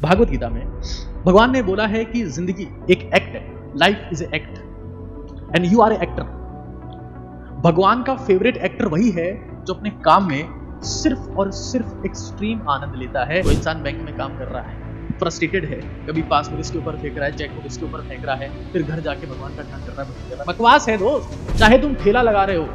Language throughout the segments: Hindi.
भागवत गीता में भगवान ने बोला है कि जिंदगी एक एक्ट है, life is a act and you are a actor. भगवान का फेवरेट एक्टर वही है जो अपने काम में सिर्फ और सिर्फ एक्सट्रीम आनंद लेता है। वो इंसान बैंक में काम कर रहा है, फ्रस्ट्रेटेड है, कभी पासबुक इसके ऊपर फेंक रहा है, चेकबुक इसके ऊपर फेंक रहा है, फिर घर जाके भगवान का ध्यान कर रहा है। बकवास है दोस्त। चाहे तुम ठेला लगा रहे हो,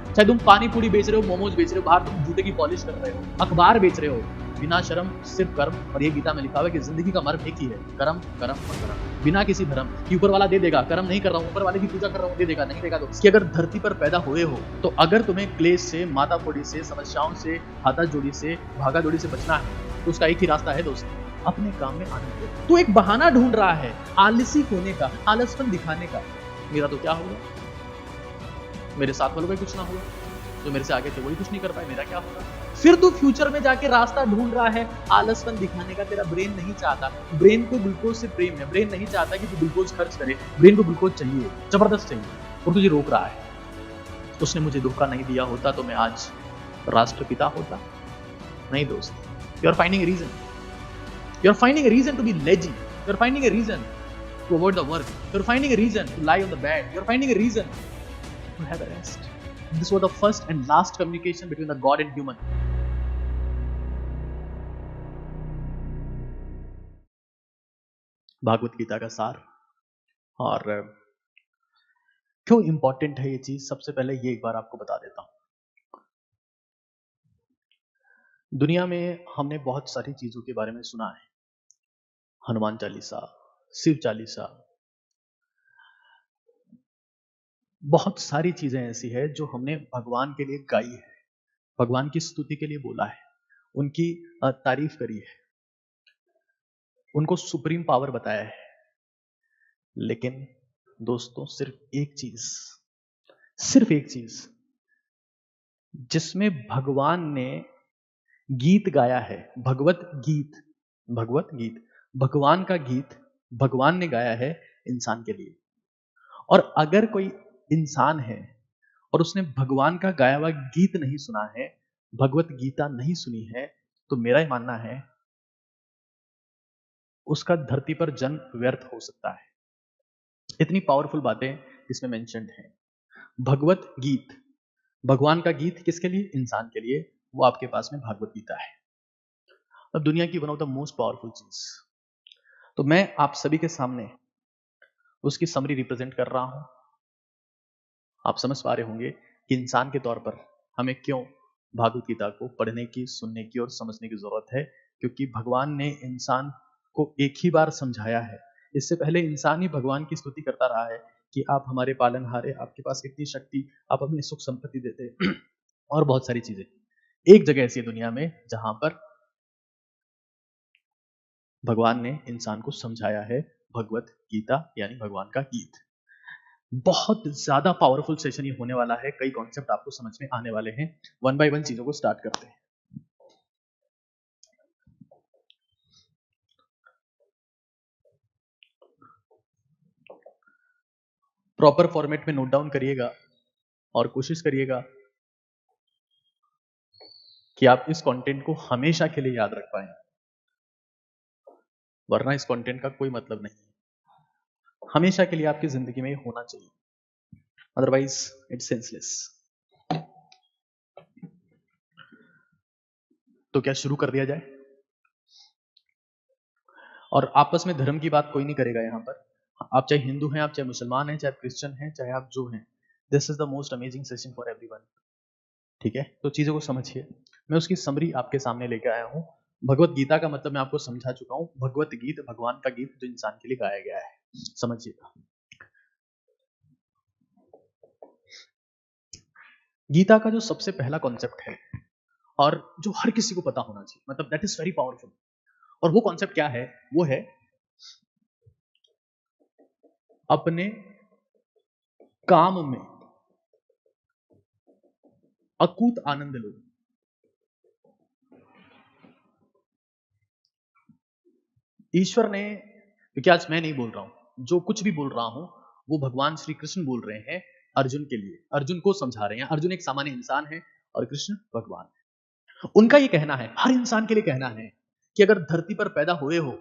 चाहे तुम पानी पूरी बेच रहे हो, मोमोज बेच रहे हो, बाहर तुम जूते की पॉलिश कर रहे हो, अखबार बेच रहे हो, बिना शर्म सिर्फ कर्म। और ये गीता में लिखा हुआ है कि जिंदगी का मर्म एक ही है, कर्म कर्म और कर्म, बिना किसी भ्रम कि ऊपर वाला दे देगा, कर्म नहीं कर रहा हूं, ऊपर वाले की पूजा कर रहा हूं, दे देगा, नहीं देगा। तो कि अगर धरती पर पैदा हुए हो तो अगर तुम्हें क्लेश से, माता फोड़ी से, समस्याओं से, हाथाजोड़ी से, भागादौड़ी से बचना है तो उसका एक ही रास्ता है दोस्त, अपने काम में आनंद लो। तू एक बहाना ढूंढ रहा है आलसी होने का, आलसपन दिखाने का। मेरा तो क्या होगा, मेरे साथ वालों का कुछ ना हुआ, जो मेरे से आगे थे वही कुछ नहीं कर पाए, मेरा क्या होगा। फिर तू फ्यूचर में जाके रास्ता ढूंढ रहा है आलसपन दिखाने का। तेरा ब्रेन नहीं चाहता, ब्रेन को ग्लूकोज से प्रेम है, ब्रेन नहीं चाहता कि तू ग्लूकोज खर्च करे, ब्रेन को ग्लूकोज चाहिए, जबरदस्त चाहिए, और तुझे रोक रहा है। उसने मुझे धोखा नहीं दिया होता तो मैं आज राष्ट्रपिता होता नहीं दोस्त। You are finding a reason, you are finding a reason to be lazy, you are finding a reason to avoid the work, you are finding a reason to lie on the bed, you are finding a reason to have a rest. This was the first and last communication between the God and human. Bhagavad Gita का सार। और क्यों इंपॉर्टेंट है ये चीज, सबसे पहले ये एक बार आपको बता देता हूं। दुनिया में हमने बहुत सारी चीजों के बारे में सुना है, हनुमान चालीसा, शिव चालीसा, बहुत सारी चीजें ऐसी है जो हमने भगवान के लिए गाई है, भगवान की स्तुति के लिए बोला है, उनकी तारीफ करी है, उनको सुप्रीम पावर बताया है। लेकिन दोस्तों सिर्फ एक चीज जिसमें भगवान ने गीत गाया है, भगवत गीत, भगवान का गीत भगवान ने गाया है इंसान के लिए। और अगर कोई इंसान है और उसने भगवान का गाया हुआ गीत नहीं सुना है, भगवत गीता नहीं सुनी है, तो मेरा ही मानना है उसका धरती पर जन्म व्यर्थ हो सकता है। इतनी पावरफुल बातें इसमें मेंशन्ड हैं। भगवत गीत, भगवान का गीत किसके लिए? इंसान के लिए। वो आपके पास में भागवत गीता है। अब दुनिया की one of the most powerful चीज, तो मैं आप सभी के सामने उसकी समरी रिप्रेजेंट कर रहा हूं। आप समझ पा रहे होंगे कि इंसान के तौर पर हमें क्यों भागवत गीता को पढ़ने की, सुनने की और समझने की जरूरत है। क्योंकि भगवान ने इंसान को एक ही बार समझाया है। इससे पहले इंसान ही भगवान की स्तुति करता रहा है कि आप हमारे पालनहारे, आपके पास इतनी शक्ति, आप अपनी सुख संपत्ति देते और बहुत सारी चीजें। एक जगह ऐसी है दुनिया में जहां पर भगवान ने इंसान को समझाया है, भगवत गीता यानी भगवान का गीत। बहुत ज्यादा पावरफुल सेशन ये होने वाला है, कई कॉन्सेप्ट आपको समझ में आने वाले हैं। वन बाय वन चीजों को स्टार्ट करते हैं। प्रॉपर फॉर्मेट में नोट डाउन करिएगा और कोशिश करिएगा कि आप इस कंटेंट को हमेशा के लिए याद रख पाए, वरना इस कंटेंट का कोई मतलब नहीं है। हमेशा के लिए आपकी जिंदगी में होना चाहिए, अदरवाइज इट्स सेंसलेस। तो क्या शुरू कर दिया जाए? और आपस में धर्म की बात कोई नहीं करेगा यहां पर। आप चाहे हिंदू हैं, आप चाहे मुसलमान हैं, चाहे क्रिश्चियन हैं, चाहे आप जो हैं, this is the most amazing session for everyone. ठीक है, तो चीजों को समझिए। मैं उसकी समरी आपके सामने लेकर आया हूं। भगवत गीता का मतलब मैं आपको समझा चुका हूं। भगवत गीत भगवान का गीत जो इंसान के लिए गाया गया है, समझिएगा। गीता का जो सबसे पहला कॉन्सेप्ट है और जो हर किसी को पता होना चाहिए, मतलब दैट इज वेरी पावरफुल, और वो कॉन्सेप्ट क्या है? वो है अपने काम में अकूत आनंद लो। ईश्वर ने, क्योंकि आज मैं नहीं बोल रहा हूं, जो कुछ भी बोल रहा हूं वो भगवान श्री कृष्ण बोल रहे हैं अर्जुन के लिए, अर्जुन को समझा रहे हैं। अर्जुन एक सामान्य इंसान है और कृष्ण भगवान है। उनका ये कहना है, हर इंसान के लिए कहना है कि अगर धरती पर पैदा हुए हो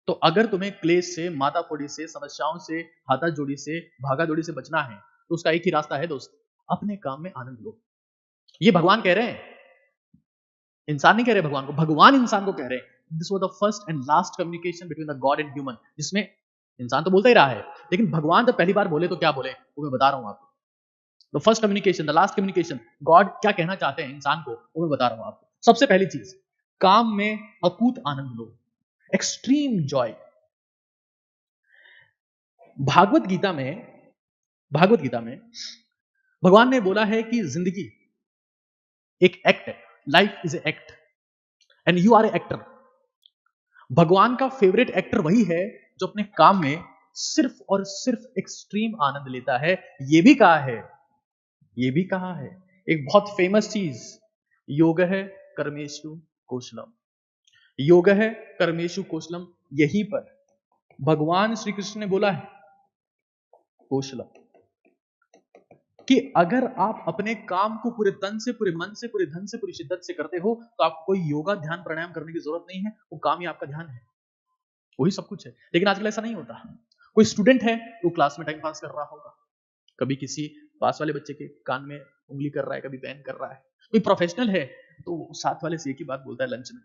तो अगर तुम्हें क्लेश से, माताफोड़ी से, समस्याओं से, हाथाजोड़ी से, भागादौड़ी से बचना है तो उसका एक ही रास्ता है दोस्त, अपने काम में आनंद लो। ये भगवान कह रहे हैं, इंसान नहीं कह रहे भगवान को, भगवान इंसान को कह रहे हैं। This was the first and last communication between the God and human, जिसमें इंसान तो बोलता ही रहा है, लेकिन भगवान जब पहली बार बोले तो क्या बोले वो मैं बता रहा हूं आपको। The first communication, the last communication, God क्या कहना चाहते हैं इंसान को वो मैं बता रहा हूं आपको। सबसे पहली चीज, काम में अकूत आनंद लो, एक्सट्रीम जॉय। भागवत गीता में भगवान ने बोला है कि जिंदगी एक एक्ट है, life is a act and you are a actor. भगवान का फेवरेट एक्टर वही है जो अपने काम में सिर्फ और सिर्फ एक्सट्रीम आनंद लेता है। ये भी कहा है एक बहुत फेमस चीज, योग है कर्मेषु कौशलम, योग है कर्मेषु कौशलम। यहीं पर भगवान श्री कृष्ण ने बोला है कौशलम कि अगर आप अपने काम को पूरे तन से, पूरे मन से, पूरे धन से, पूरी शिद्दत से करते हो तो आपको कोई योगा ध्यान प्राणायाम करने की जरूरत नहीं है, वो काम ही आपका ध्यान है, वही सब कुछ है। लेकिन आजकल ऐसा नहीं होता। कोई स्टूडेंट है तो क्लास में टाइम पास कर रहा होगा, कभी किसी पास वाले बच्चे के कान में उंगली कर रहा है, कभी पेन कर रहा है। कोई प्रोफेशनल है तो साथ वाले से एक ही बात बोलता है लंच में,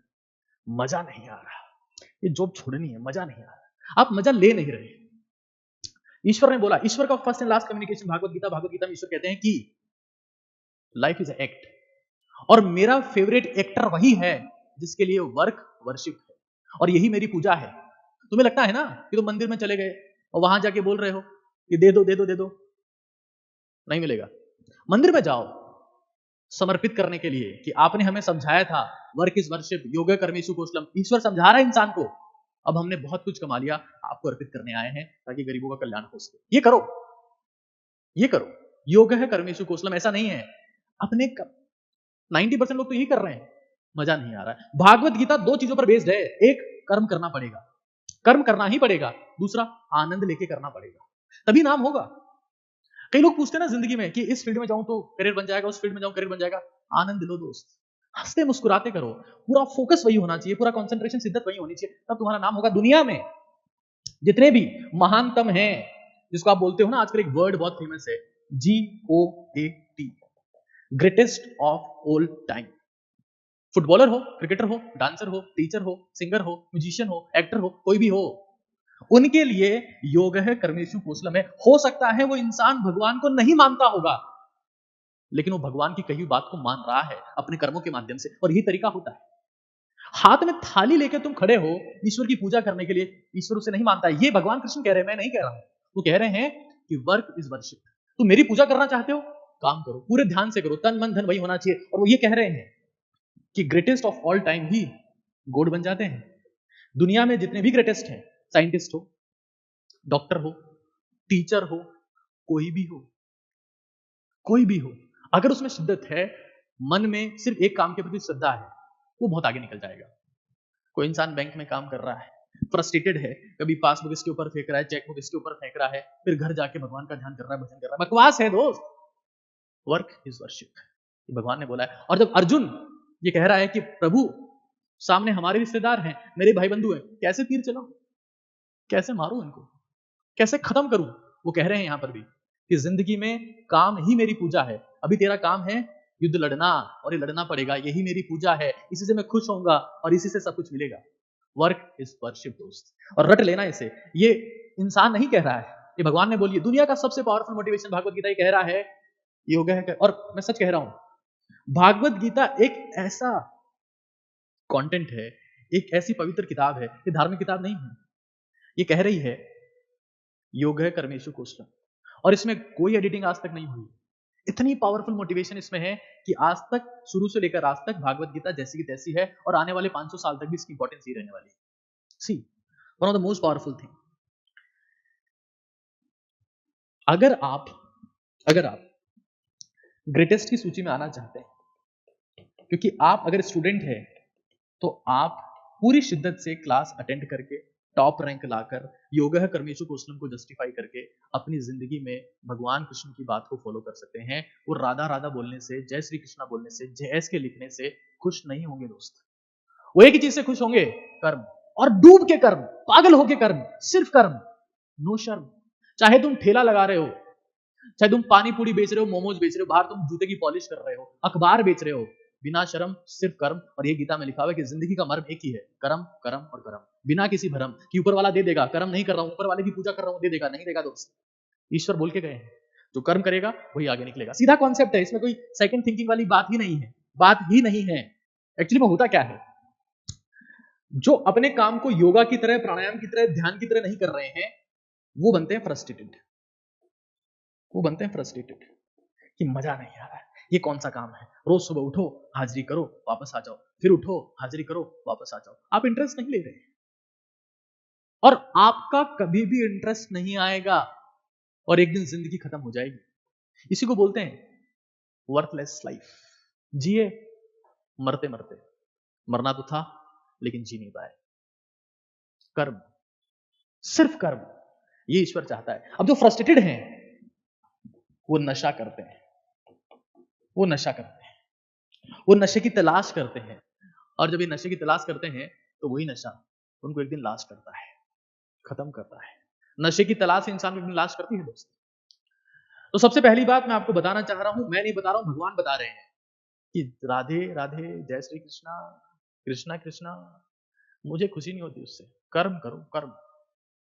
मजा नहीं आ रहा, ये जॉब छोड़नी है, मजा नहीं आ रहा। आप मजा ले नहीं रहे। ईश्वर ने बोला, ईश्वर का first and last communication Bhagavad Gita में ईश्वर कहते हैं कि लाइफ इज एक्ट, और मेरा फेवरेट एक्टर वही है जिसके लिए वर्क वर्शिप है, और यही मेरी पूजा है। तुम्हें लगता है ना कि तुम मंदिर में चले गए और वहां जाके बोल रहे हो कि दे दो दे दो दे दो, नहीं मिलेगा। मंदिर में जाओ समर्पित करने के लिए कि आपने हमें समझाया था वर्क इज वर्शिप, योग कर्मेषु कौशलम। ईश्वर समझा रहा है इंसान को, अब हमने बहुत कुछ कमा लिया, आपको अर्पित करने आए हैं ताकि गरीबों का कल्याण हो सके। ये करो, ये करो, योग है कर्मेषु कौशलम। ऐसा नहीं है अपने 90% लोग तो यही कर रहे हैं, मजा नहीं आ रहा है। भागवत गीता दो चीजों पर बेस्ड है, एक कर्म करना पड़ेगा, कर्म करना ही पड़ेगा, दूसरा आनंद लेके करना पड़ेगा, तभी नाम होगा। कई लोग पूछते हैं ना जिंदगी में कि इस फील्ड में जाऊं तो करियर बन जाएगा, उस फील्ड में जाऊं करियर बन जाएगा। आनंद लो दोस्त, हंसते मुस्कुराते करो, पूरा फोकस वही होना चाहिए, पूरा कंसंट्रेशन शिद्दत वही होनी चाहिए, तब तुम्हारा नाम होगा। दुनिया में जितने भी महानतम हैं, जिसको आप बोलते हो ना, आजकल एक वर्ड बहुत फेमस है, GOAT, greatest of all time. Footballer हो, क्रिकेटर हो, डांसर हो, टीचर हो, सिंगर हो, म्यूजिशियन हो, एक्टर हो, कोई भी हो, उनके लिए योग है कर्मेषु कौशलम है। हो सकता है वो इंसान भगवान को नहीं मानता होगा, लेकिन वो भगवान की कही बात को मान रहा है अपने कर्मों के माध्यम से, और यही तरीका होता है। हाथ में थाली लेकर तुम खड़े हो ईश्वर की पूजा करने के लिए, ईश्वर उसे नहीं मानता है। ये भगवान कृष्ण कह रहे हैं, मैं नहीं कह रहा हूं। वो कह रहे हैं कि वर्क इज वर्शिप। तुम मेरी पूजा करना चाहते हो, काम करो, पूरे ध्यान से करो, तन मन धन वही होना चाहिए। और वो ये कह रहे हैं कि greatest of all time he God बन जाते हैं। दुनिया में जितने भी ग्रेटेस्ट हैं, साइंटिस्ट हो, डॉक्टर हो, टीचर हो, कोई भी हो, कोई भी हो, अगर उसमें शिद्दत है, मन में सिर्फ एक काम के प्रति श्रद्धा है, वो बहुत आगे निकल जाएगा। कोई इंसान बैंक में काम कर रहा है, फ्रस्ट्रेटेड है, कभी पासबुक इसके ऊपर फेंक रहा है, चेकबुक इसके ऊपर फेंक रहा है, फिर घर जाके भगवान का ध्यान कर रहा है, भजन कर रहा है, बकवास है दोस्त। वर्क इज वर्शिप, भगवान ने बोला है। और जब अर्जुन ये कह रहा है कि प्रभु सामने हमारे रिश्तेदार हैं, मेरे भाई बंधु हैं, कैसे तीर चलाऊं, कैसे मारूं इनको, कैसे खत्म करूं, वो कह रहे हैं यहां पर भी कि जिंदगी में काम ही मेरी पूजा है। अभी तेरा काम है युद्ध लड़ना, और ये लड़ना पड़ेगा, यही मेरी पूजा है, इसी से मैं खुश होऊंगा और इसी से सब कुछ मिलेगा। वर्क इज वर्शिप दोस्त, और रट लेना इसे। ये इंसान नहीं कह रहा है, ये भगवान ने बोली। दुनिया का सबसे पावरफुल मोटिवेशन भागवत गीता ये कह रहा है, योग है। और मैं सच कह रहा हूं, भागवत गीता एक ऐसा कंटेंट है, एक ऐसी पवित्र किताब है, ये धार्मिक किताब नहीं है। ये कह रही है योग है कर्मेषु कौशलम, और इसमें कोई एडिटिंग आज तक नहीं हुई। इतनी पावरफुल मोटिवेशन इसमें है कि आज तक, शुरू से लेकर आज तक भागवत गीता जैसी की तैसी है, और आने वाले 500 साल तक भी इसकी इंपॉर्टेंस ही रहने वाली है। See, one of the most powerful thing. अगर आप ग्रेटेस्ट की सूची में आना चाहते हैं, क्योंकि आप अगर स्टूडेंट है तो आप पूरी शिद्दत से क्लास अटेंड करके टॉप रैंक लाकर योग कर्मेषु कौशलम को जस्टिफाई करके अपनी जिंदगी में भगवान कृष्ण की बात को फॉलो कर सकते हैं। वो राधा राधा बोलने से, जय श्री कृष्णा बोलने से, जय एस के लिखने से खुश नहीं होंगे दोस्त। वो एक ही चीज से खुश होंगे, कर्म, और डूब के कर्म, पागल होके कर्म, सिर्फ कर्म, नो शर्म। चाहे तुम ठेला लगा रहे हो, चाहे तुम पानी पूरी बेच रहे हो, मोमोज बेच रहे हो, बाहर तुम जूते की पॉलिश कर रहे हो, अखबार बेच रहे हो, बिना शर्म, सिर्फ कर्म। और ये गीता में लिखा हुआ है कि जिंदगी का मर्म एक ही है, कर्म कर्म और कर्म, बिना किसी भरम कि ऊपर वाला दे देगा, कर्म नहीं कर रहा हूं, ऊपर वाले की पूजा कर रहा हूं, दे देगा, नहीं देगा दोस्त। ईश्वर बोल के गए हैं, जो कर्म करेगा वही आगे निकलेगा। सीधा कॉन्सेप्ट है, इसमें कोई सेकंड थिंकिंग वाली बात ही नहीं है, बात ही नहीं है। एक्चुअली में होता क्या है, जो अपने काम को योगा की तरह, प्राणायाम की तरह, ध्यान की तरह नहीं कर रहे हैं, वो बनते हैं फ्रस्ट्रेटेड। वो बनते हैं फ्रस्ट्रेटेड कि मजा नहीं आ रहा है, ये कौन सा काम है, रोज सुबह उठो, हाजिरी करो, वापस आ जाओ, फिर उठो, हाजिरी करो, वापस आ जाओ। आप इंटरेस्ट नहीं ले रहे, और आपका कभी भी इंटरेस्ट नहीं आएगा, और एक दिन जिंदगी खत्म हो जाएगी। इसी को बोलते हैं वर्थलेस लाइफ। जिए मरते मरते, मरना तो था लेकिन जी नहीं पाए। कर्म, सिर्फ कर्म, ये ईश्वर चाहता है। अब जो फ्रस्ट्रेटेड हैं वो नशा करते हैं, वो नशा करते हैं, वो नशे की तलाश करते हैं, और जब ये नशे की तलाश करते हैं तो वही नशा उनको एक दिन लाश करता है, खत्म करता है। नशे की तलाश इंसान को एक दिन लाश करती है दोस्त। तो सबसे पहली बात मैं आपको बताना चाह रहा हूं, मैं नहीं बता रहा हूं, भगवान बता रहे हैं कि राधे राधे, जय श्री कृष्णा, कृष्णा कृष्णा, मुझे खुशी नहीं होती उससे। कर्म करो, कर्म,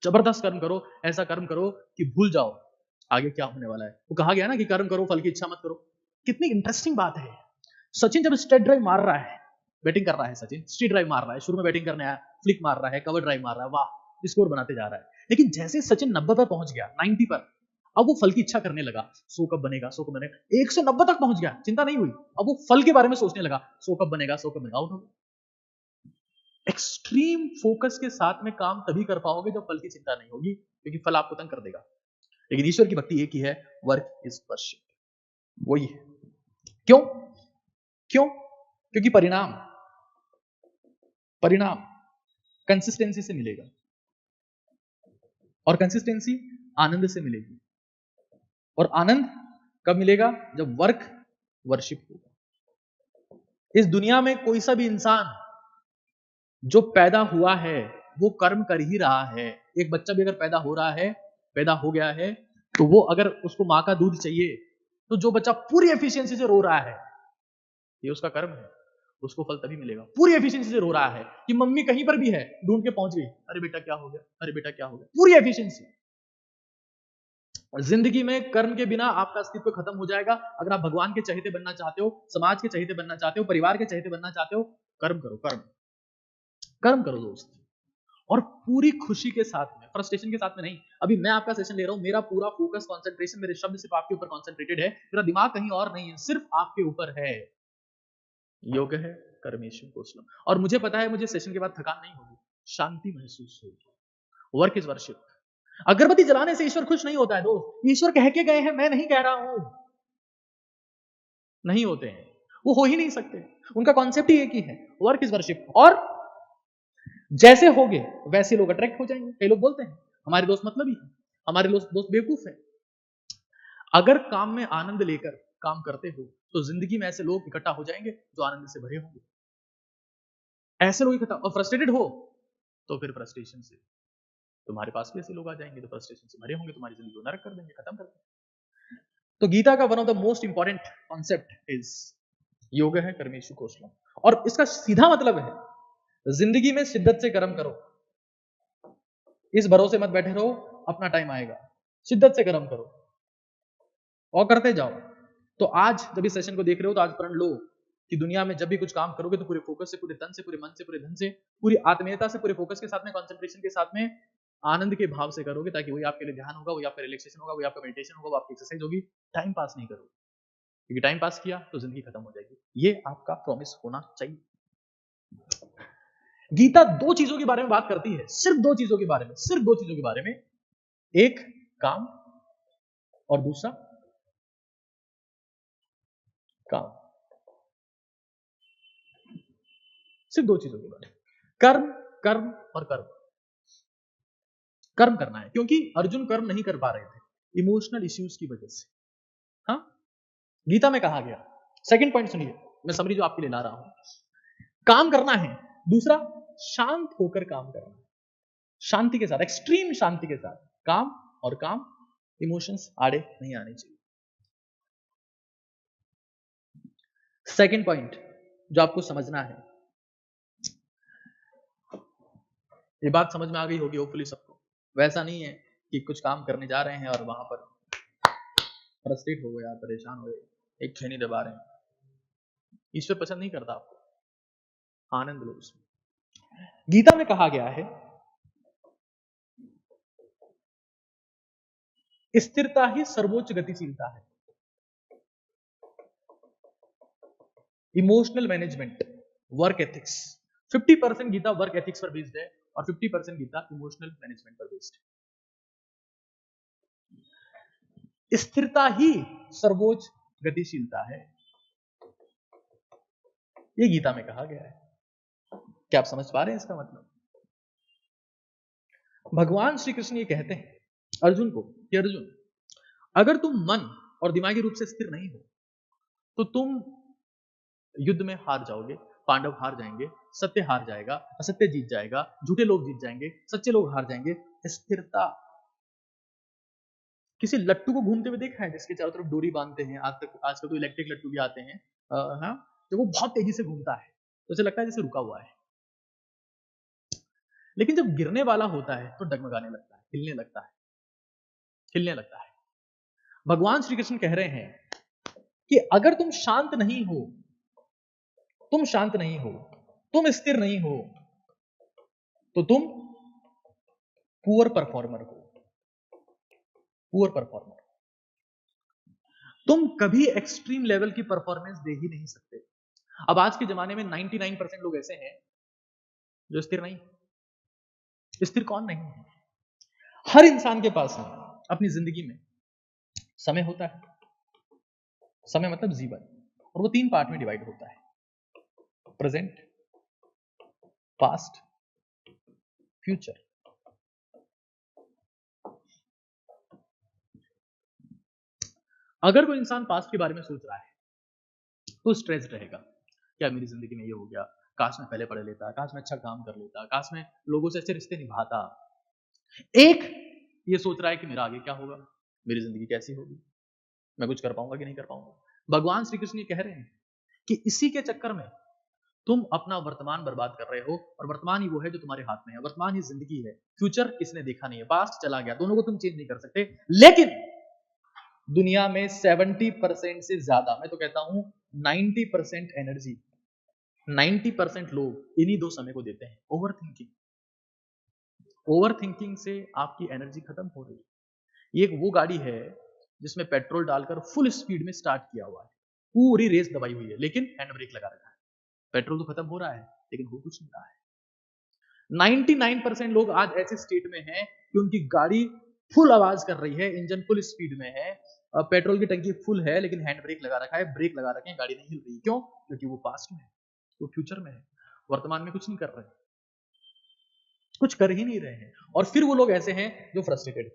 जबरदस्त कर्म करो, ऐसा कर्म करो कि भूल जाओ आगे क्या होने वाला है। वो कहा गया ना कि कर्म करो, फल की इच्छा मत करो। कितनी इंटरेस्टिंग बात है। सचिन जब स्ट्रेट ड्राइव मार रहा है, बैटिंग कर रहा है, सचिन स्ट्रेट ड्राइव मार रहा है, शुरू में बैटिंग करने आया, फ्लिक मार रहा है, कवर ड्राइव मार रहा है, वाह, स्कोर बनाते जा रहा है। लेकिन जैसे सचिन 90 पर पहुंच गया, 90 पर, अब वो फल की इच्छा करने लगा, 100 कब बनेगा, 100 कब बनेगा, 190 तक पहुंच गया, चिंता नहीं हुई, अब वो फल के बारे में सोचने लगा, 100 कब बनेगा, 100 कब बनेगा, आउट हो गया। एक्सट्रीम फोकस के साथ में काम तभी कर पाओगे जब फल की चिंता नहीं होगी, क्योंकि फल आपको तंग कर देगा। लेकिन ईश्वर की भक्ति एक ही है, वर्क इज वर्शिप, वही है। क्यों? क्यों? क्योंकि परिणाम, परिणाम कंसिस्टेंसी से मिलेगा, और कंसिस्टेंसी आनंद से मिलेगी, और आनंद कब मिलेगा? जब वर्क वर्शिप होगा। इस दुनिया में कोई सा भी इंसान जो पैदा हुआ है वो कर्म कर ही रहा है। एक बच्चा भी अगर पैदा हो रहा है, पैदा हो गया है, तो वो अगर उसको मां का दूध चाहिए, तो जो बच्चा पूरी एफिशिएंसी से रो रहा है, ये उसका कर्म है, उसको फल तभी मिलेगा। पूरी एफिशिएंसी से रो रहा है कि मम्मी कहीं पर भी है, ढूंढ के पहुंच गई, अरे बेटा क्या हो गया, अरे बेटा क्या हो गया, पूरी एफिशिएंसी। और जिंदगी में कर्म के बिना आपका अस्तित्व खत्म हो जाएगा। अगर आप भगवान के चहेते बनना चाहते हो, समाज के चहेते बनना चाहते हो, परिवार के चहेते बनना चाहते हो, कर्म करो, कर्म कर्म करो दोस्त, और पूरी खुशी के साथ में, फ्रस्ट्रेशन के साथ में नहीं। अभी मैं आपका सेशन ले रहा हूं, मेरा पूरा फोकस, कंसंट्रेशन, मेरे शब्द सिर्फ आपके ऊपर कंसंट्रेटेड है, मेरा दिमाग कहीं और नहीं है, सिर्फ आपके ऊपर है। योग है कर्मेशु कौशलम। और मुझे पता है मुझे सेशन के बाद थकान नहीं होगी, शांति महसूस होगी। Work is worship. अगरबत्ती जलाने से ईश्वर खुश नहीं होता है दोस्त। ईश्वर कह के गए हैं, मैं नहीं कह रहा हूं, नहीं होते हैं, वो हो ही नहीं सकते। उनका कॉन्सेप्ट ही एक ही है, वर्क इज वर्शिप। और जैसे होगे वैसे लोग अट्रैक्ट हो जाएंगे। कई लोग बोलते हैं हमारे दोस्त मतलब ही है, हमारे दोस्त बेवकूफ है। अगर काम में आनंद लेकर काम करते हो तो जिंदगी में ऐसे लोग इकट्ठा हो जाएंगे जो आनंद से भरे होंगे। ऐसे लोग इकट्ठा, और फ्रस्ट्रेटेड हो तो फिर फ्रस्ट्रेशन से तुम्हारे पास भी ऐसे लोग आ जाएंगे जो फ्रस्ट्रेशन से भरे होंगे, तुम्हारी जिंदगी को नरक कर देंगे, खत्म कर देंगे। तो गीता का one of the most important concept is योग है कर्मेशु कौशलम। और इसका सीधा मतलब है, जिंदगी में शिद्दत से कर्म करो, इस भरोसे मत बैठे रहो अपना टाइम आएगा। शिद्दत से कर्म करो और करते जाओ। तो आज जब इस सेशन को देख रहे हो तो आज प्रण लो कि दुनिया में जब भी कुछ काम करोगे तो पूरे फोकस से, पूरे तन से, पूरे मन से, पूरे धन से, पूरी आत्मीयता से, पूरे फोकस के साथ में, कंसंट्रेशन के साथ में, आनंद के भाव से करोगे, ताकि वही आपके लिए ध्यान होगा, वही आपका रिलैक्सेशन होगा, वही आपका मेडिटेशन होगा, वो आपकी एक्सरसाइज होगी। टाइम पास नहीं करोगे, क्योंकि टाइम पास किया तो जिंदगी खत्म हो जाएगी। ये आपका प्रॉमिस होना चाहिए। गीता दो चीजों के बारे में बात करती है, सिर्फ दो चीजों के बारे में, सिर्फ दो चीजों के बारे में। एक काम और दूसरा काम, सिर्फ दो चीजों के बारे में, कर्म, कर्म और कर्म। कर्म करना है क्योंकि अर्जुन कर्म नहीं कर पा रहे थे इमोशनल इश्यूज की वजह से। हाँ, गीता में कहा गया, सेकंड पॉइंट सुनिए, मैं समरी जो आपके लिए ला रहा हूं। काम करना है दूसरा, शांत होकर काम करना, शांति के साथ, एक्सट्रीम शांति के साथ काम, और काम इमोशंस आड़े नहीं आने चाहिए। सेकंड पॉइंट जो आपको समझना है, ये बात समझ में आ गई होगी होपफुली सबको। वैसा नहीं है कि कुछ काम करने जा रहे हैं और वहां पर फ्रस्ट्रेट हो गया, परेशान हो गए, एक खैनी दबा रहे हैं। ईश्वर पसंद नहीं करता आपको, आनंद लो उसमें। गीता में कहा गया है स्थिरता ही सर्वोच्च गतिशीलता है। Emotional management, work ethics, 50% Gita work ethics पर बेस्ड है और 50% गीता इमोशनल मैनेजमेंट पर बेस्ड है। स्थिरता ही सर्वोच्च गतिशीलता है, ये गीता में कहा गया है। क्या आप समझ पा रहे हैं इसका मतलब? भगवान श्री कृष्ण ये कहते हैं अर्जुन को कि अर्जुन, अगर तुम मन और दिमागी रूप से स्थिर नहीं हो तो तुम युद्ध में हार जाओगे, पांडव हार जाएंगे, सत्य हार जाएगा, असत्य जीत जाएगा, झूठे लोग जीत जाएंगे, सच्चे लोग हार जाएंगे। स्थिरता, किसी लट्टू को घूमते हुए देखा है जिसके चारों तरफ डोरी बांधते हैं? आजकल तो इलेक्ट्रिक लट्टू भी आते हैं, हाँ, तो वो बहुत तेजी से घूमता है तो उसे लगता है जैसे रुका हुआ है, लेकिन जब गिरने वाला होता है तो डगमगाने लगता है, हिलने लगता है, हिलने लगता है। भगवान श्री कृष्ण कह रहे हैं कि अगर तुम शांत नहीं हो, तुम शांत नहीं हो, तुम स्थिर नहीं हो, तो तुम पुअर परफॉर्मर हो, पुअर परफॉर्मर। तुम कभी एक्सट्रीम लेवल की परफॉर्मेंस दे ही नहीं सकते। अब आज के जमाने में 99% लोग ऐसे हैं जो स्थिर नहीं। स्थिर कौन नहीं है? हर इंसान के पास में अपनी जिंदगी में समय होता है, समय मतलब जीवन, और वो 3 पार्ट में डिवाइड होता है, प्रेजेंट, पास्ट, फ्यूचर। अगर कोई इंसान पास्ट के बारे में सोच रहा है तो स्ट्रेस रहेगा, क्या मेरी जिंदगी में ये हो गया, काश मैं पहले पढ़ लेता, काश मैं अच्छा काम कर लेता, काश मैं लोगों से अच्छे रिश्ते निभाता। एक ये सोच रहा है कि मेरा आगे क्या होगा, मेरी जिंदगी कैसी होगी, मैं कुछ कर पाऊंगा कि नहीं कर पाऊंगा। भगवान श्री कृष्ण ये कह रहे हैं कि इसी के चक्कर में तुम अपना वर्तमान बर्बाद कर रहे हो, और वर्तमान ही वो है जो तुम्हारे हाथ में है, वर्तमान ही जिंदगी है। फ्यूचर किसने देखा नहीं है, पास्ट चला गया, दोनों को तुम चेंज नहीं कर सकते। लेकिन दुनिया में 70% से ज्यादा, मैं तो कहता हूं 90% एनर्जी, 90% लोग इन्हीं 2 समय को देते हैं, ओवर थिंकिंग। ओवर थिंकिंग से आपकी एनर्जी खत्म हो रही है। ये एक वो गाड़ी है जिसमें पेट्रोल डालकर फुल स्पीड में स्टार्ट किया हुआ है, पूरी रेस दबाई हुई है, लेकिन हैंड ब्रेक लगा रखा है। पेट्रोल तो खत्म हो रहा है लेकिन हो कुछ नहीं रहा है। 99% लोग आज ऐसे स्टेट में हैं कि उनकी गाड़ी फुल आवाज कर रही है, इंजन फुल स्पीड में है, पेट्रोल की टंकी फुल है, लेकिन हैंड ब्रेक लगा रखा है, ब्रेक लगा रखे हैं, गाड़ी नहीं हिल रही। क्यों? क्योंकि वो पास्ट में है, वो फ्यूचर में है, वर्तमान में कुछ नहीं कर रहे, कुछ कर ही नहीं रहे हैं। और फिर वो लोग ऐसे हैं जो फ्रस्ट्रेटेड हैं।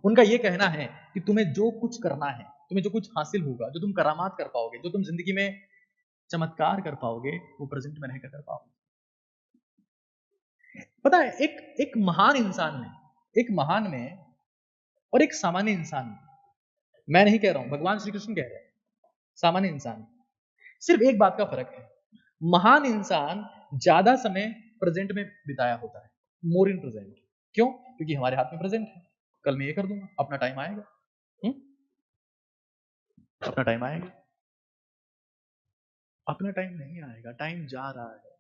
उनका ये कहना है कि तुम्हें जो कुछ करना है, तुम्हें जो कुछ हासिल होगा, जो तुम करामात कर पाओगे, जो तुम जिंदगी में चमत्कार कर पाओगे, वो प्रेजेंट में रहकर कर पाओगे। पता है, एक महान इंसान में, एक महान में और एक सामान्य इंसान में, मैं नहीं कह रहा हूं, भगवान श्री कृष्ण कह रहे हैं, सामान्य इंसान, सिर्फ एक बात का फर्क है। महान इंसान ज्यादा समय प्रेजेंट में बिताया होता है, मोर इन प्रेजेंट। क्यों? क्योंकि हमारे हाथ में प्रेजेंट है, कल मैं ये कर दूंगा, अपना टाइम आएगा। अपना टाइम आएगा, अपना टाइम नहीं आएगा, टाइम जा रहा है।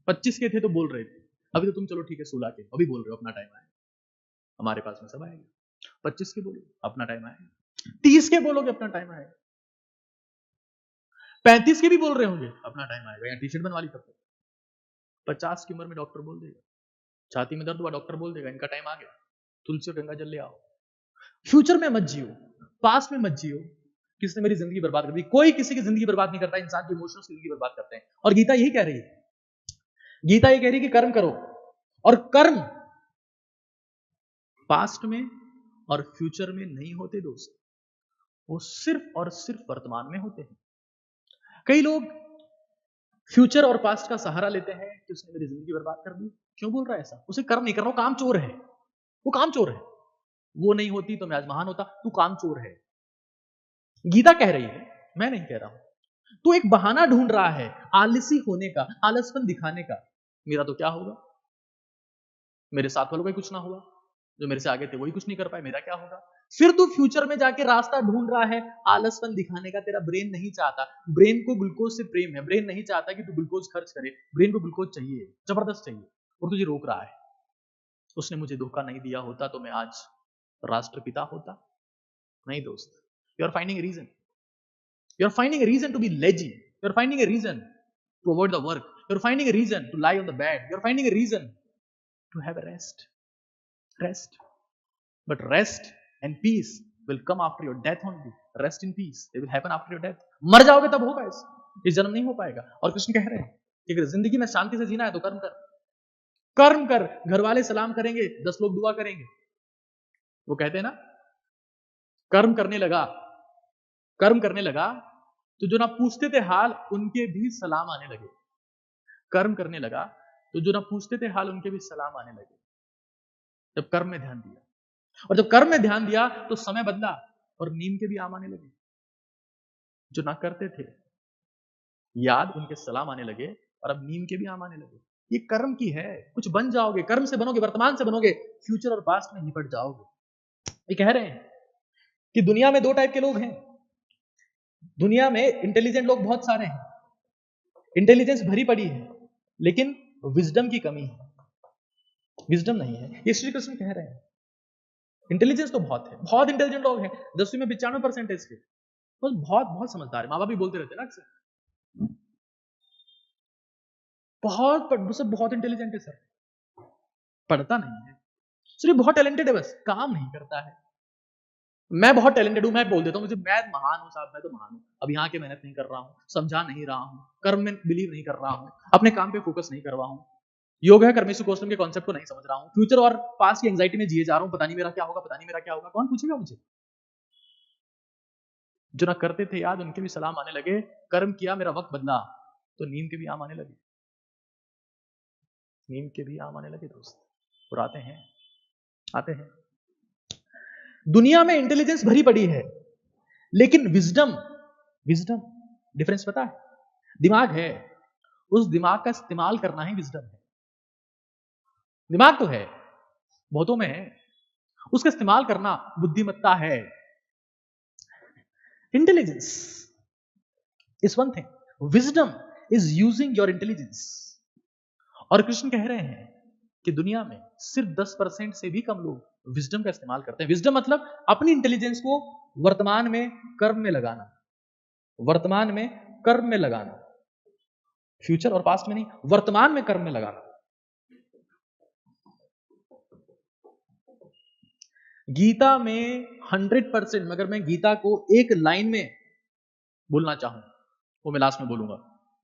25 के थे तो बोल रहे थे, अभी तो तुम चलो ठीक है 16 के, अभी बोल रहे हो अपना टाइम आएगा। हमारे पास में सब आएगा। 25 के बोलो अपना टाइम आएगा, 30 के बोलोगे अपना टाइम आएगा, 35 के भी बोल रहे होंगे अपना टाइम आएगा, या टी शर्ट बनवा ली तब तक। 50 की उम्र में डॉक्टर बोल देगा, छाती में दर्द हुआ डॉक्टर बोल देगा इनका टाइम आ गया, तुलसी और गंगा जल ले आओ। फ्यूचर में मत जियो, पास्ट में मत जियो। किसने मेरी जिंदगी बर्बाद कर दी? कोई किसी की जिंदगी बर्बाद नहीं करता, इंसान की इमोशंस जिंदगी बर्बाद करते हैं। और गीता यही कह रही है, गीता ये कह रही है कि कर्म करो, और कर्म पास्ट में और फ्यूचर में नहीं होते दोस्त, वो सिर्फ और सिर्फ वर्तमान में होते हैं। कई लोग फ्यूचर और पास्ट का सहारा लेते हैं कि उसने मेरी जिंदगी बर्बाद कर दी। क्यों बोल रहा है ऐसा? उसे कर्म नहीं करना, वो काम चोर है, वो काम चोर है। वो नहीं होती तो मैं आज महान होता, तू काम चोर है। गीता कह रही है, मैं नहीं कह रहा हूं। तू एक बहाना ढूंढ रहा है आलसी होने का, आलसपन दिखाने का। मेरा तो क्या होगा? मेरे साथ वालों का कुछ ना हुआ, जो मेरे से आगे थे वही कुछ नहीं कर पाए, मेरा क्या होगा? फिर तू फ्यूचर में जाके रास्ता ढूंढ रहा है आलसपन दिखाने का। तेरा ब्रेन नहीं चाहता, ब्रेन को ग्लूकोज से प्रेम है, ब्रेन नहीं चाहता कि तू ग्लूकोज खर्च करे, ब्रेन को ग्लूकोज चाहिए, जबरदस्त चाहिए, और तुझे रोक रहा है। उसने मुझे धोखा नहीं दिया होता तो मैं आज राष्ट्रपिता होता। नहीं दोस्त, you are finding a reason, you are finding a reason to be lazy, you are finding a reason to avoid the work, you are finding a reason to lie on the bed, you are finding a reason to have a rest. But rest and peace will come after your death only. Rest in peace, they will happen after your death. मर जाओगे तब होगा इस जन्म नहीं हो पाएगा। और कृष्ण कह रहे हैं कि अगर जिंदगी में शांति से जीना है तो कर्म कर, कर्म कर। घर वाले सलाम करेंगे, 10 लोग दुआ करेंगे। वो कहते हैं ना, कर्म करने लगा, कर्म करने लगा तो जो ना पूछते थे हाल उनके भी सलाम आने लगे। कर्म करने लगा तो जो ना पूछते थे हाल उनके भी सलाम आने लगे, जब कर्म में ध्यान दिया। और जब कर्म में ध्यान दिया तो समय बदला और नीम के भी आम आने लगे। जो ना करते थे याद उनके सलाम आने लगे, और अब नीम के भी आम आने लगे। ये कर्म की है, कुछ बन जाओगे, कर्म से बनोगे, वर्तमान से बनोगे, फ्यूचर और पास्ट में निपट जाओगे। ये कह रहे हैं कि दुनिया में 2 टाइप के लोग हैं। दुनिया में इंटेलिजेंट लोग बहुत सारे हैं, इंटेलिजेंस भरी पड़ी है, लेकिन विजडम की कमी है, विजडम नहीं है। ये श्री कृष्ण कह रहे हैं। इंटेलिजेंस तो बहुत है, बहुत इंटेलिजेंट लोग हैं, 10वीं में 95% है इसके, बस बहुत बहुत समझदार है। माँ बाप भी बोलते रहते हैं ना अक्सर, बहुत इंटेलिजेंट है सर, पढ़ता नहीं है, सिर्फ बहुत टैलेंटेड है, बस काम नहीं करता है। मैं बहुत टैलेंटेड हूं, मैं बोल देता हूं मुझे, मैं महान हूं साहब, मैं तो महान हूं, अब यहाँ के मेहनत नहीं कर रहा हूं, समझा नहीं रहा हूं, कर्म में बिलीव नहीं कर रहा हूं, अपने काम पे फोकस नहीं कर रहा हूं, योग है कर्मेशु कौशलम के कॉन्सेप्ट को नहीं समझ रहा हूं, फ्यूचर और पास्ट की एंजाइटी में जिए जा रहा हूं, पता नहीं मेरा क्या होगा, पता नहीं मेरा क्या होगा। कौन पूछेगा मुझे? जो ना करते थे याद उनके भी सलाम आने लगे, कर्म किया मेरा वक्त बदला तो नीम के भी आम आने लगे, नीम के भी आम आने लगे दोस्त। और आते हैं, आते हैं। दुनिया में इंटेलिजेंस भरी पड़ी है, लेकिन विजडम, विजडम डिफरेंस पता है? दिमाग है, उस दिमाग का इस्तेमाल करना ही विजडम है। दिमाग तो है, बहुतों में है, उसका इस्तेमाल करना बुद्धिमत्ता है। Intelligence is one thing, wisdom is using your intelligence. और कृष्ण कह रहे हैं कि दुनिया में सिर्फ 10% से भी कम लोग विजडम का इस्तेमाल करते हैं। विजडम मतलब अपनी इंटेलिजेंस को वर्तमान में कर्म में लगाना, वर्तमान में कर्म में लगाना, फ्यूचर और पास्ट में नहीं, वर्तमान में कर्म में लगाना। गीता में 100%, मगर मैं गीता को एक लाइन में बोलना चाहूं, वो मैं लास्ट में बोलूंगा,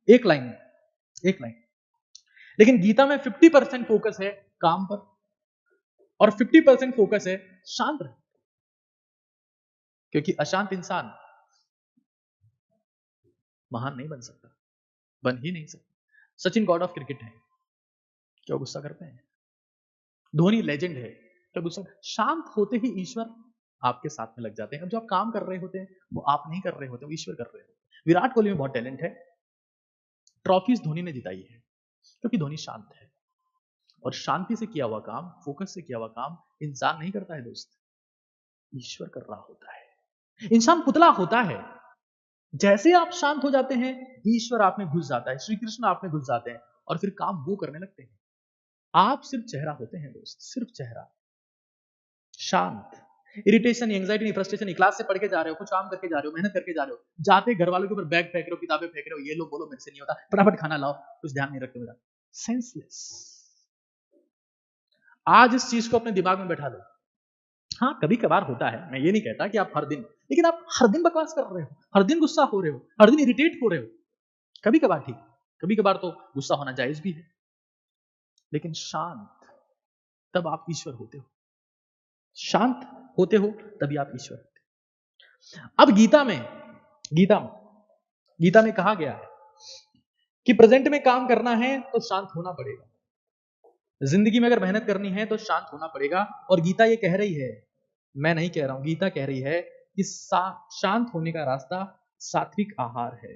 एक लाइन में, एक लाइन। लेकिन गीता में 50% फोकस है काम पर और 50% फोकस है शांत रहने, क्योंकि अशांत इंसान महान नहीं बन सकता, बन ही नहीं सकता। सचिन गॉड ऑफ क्रिकेट है, क्या गुस्सा करते हैं? धोनी लेजेंड है, क्या गुस्सा? शांत होते ही ईश्वर आपके साथ में लग जाते हैं। अब जो आप काम कर रहे होते हैं वो आप नहीं कर रहे होते, वो ईश्वर कर रहे होते हैं। विराट कोहली में बहुत टैलेंट है, ट्रॉफीज धोनी ने जिताई है क्योंकि धोनी शांत है। और शांति से किया हुआ काम, फोकस से किया हुआ काम इंसान नहीं करता है दोस्त, ईश्वर कर रहा होता है। इंसान पुतला होता है, जैसे आप शांत हो जाते हैं ईश्वर आप में घुस जाता है, श्री कृष्ण आप में घुस जाते हैं और फिर काम वो करने लगते हैं। आप सिर्फ चेहरा होते हैं दोस्त, सिर्फ चेहरा। शांत, इरिटेशन, एंजाइटी, फ्रस्ट्रेशन, क्लास से पढ़ के जा रहे हो, कुछ काम करके जा रहे हो, मेहनत करके जा रहे हो, जाते घर वालों के ऊपर बैग फेंक रहे हो, किताबें फेंक रहे हो, ये लो बोलो मेरे से नहीं होता, फटाफट खाना लाओ, कुछ ध्यान नहीं रखते मेरा। सेंसलेस। आज इस चीज को अपने दिमाग में बैठा लो। हाँ कभी कभार होता है, मैं ये नहीं कहता कि आप हर दिन, लेकिन आप हर दिन बकवास कर रहे हो, हर दिन गुस्सा हो रहे हो, हर दिन इरिटेट हो रहे हो, कभी कभार ठीक, कभी कभार तो गुस्सा होना जायज भी है, लेकिन शांत, तब आप ईश्वर होते हो। शांत होते हो तभी आप ईश्वर होते हो। अब गीता में कहा गया है कि प्रेजेंट में काम करना है तो शांत होना पड़ेगा, जिंदगी में अगर मेहनत करनी है तो शांत होना पड़ेगा। और गीता ये कह रही है, मैं नहीं कह रहा हूं, गीता कह रही है कि शांत होने का रास्ता सात्विक आहार है।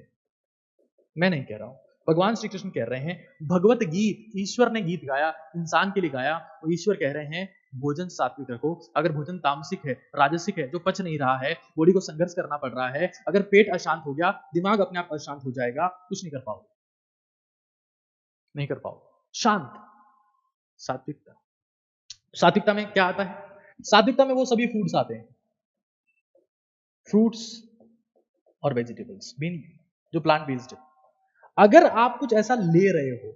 मैं नहीं कह रहा हूं, भगवान श्री कृष्ण कह रहे हैं। भगवत गीत, ईश्वर ने गीत गाया, इंसान के लिए गाया, और ईश्वर कह रहे हैं भोजन सात्विक रखो। अगर भोजन तामसिक है, राजसिक है, जो पच नहीं रहा है, बॉडी को संघर्ष करना पड़ रहा है, अगर पेट अशांत हो गया, दिमाग अपने आप अशांत हो जाएगा, कुछ नहीं कर पाओगे, नहीं कर पाओगे। शांत, सात्विकता। सात्विकता में क्या आता है? सात्विकता में वो सभी फूड्स आते हैं, फ्रूट्स और वेजिटेबल्स, बीन जो प्लांट बेस्ड है। अगर आप कुछ ऐसा ले रहे हो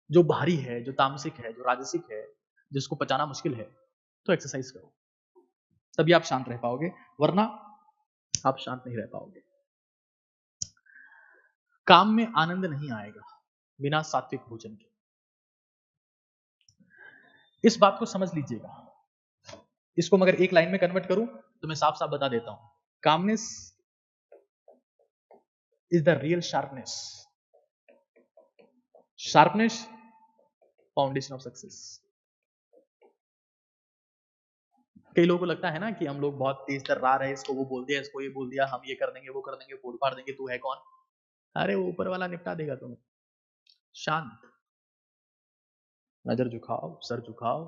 जो भारी है, जो तामसिक है, जो राजसिक है, जिसको पचाना मुश्किल है, तो एक्सरसाइज करो, तभी आप शांत रह पाओगे, वरना आप शांत नहीं रह पाओगे। काम में आनंद नहीं आएगा बिना सात्विक भोजन के। इस बात को समझ लीजिएगा। इसको मगर एक लाइन में कन्वर्ट करूं तो मैं साफ साफ बता देता हूं, calmness is the real sharpness. Sharpness foundation of success. कई लोगों को लगता है ना कि हम लोग बहुत तेज तर्रार है, इसको वो बोल दिया, इसको ये बोल दिया, हम ये कर देंगे, वो कर देंगे, फोड़ फाड़ देंगे, तू है कौन? अरे वो ऊपर वाला निपटा देगा तुम्हें। शांत, नजर झुकाओ, सर झुकाओ,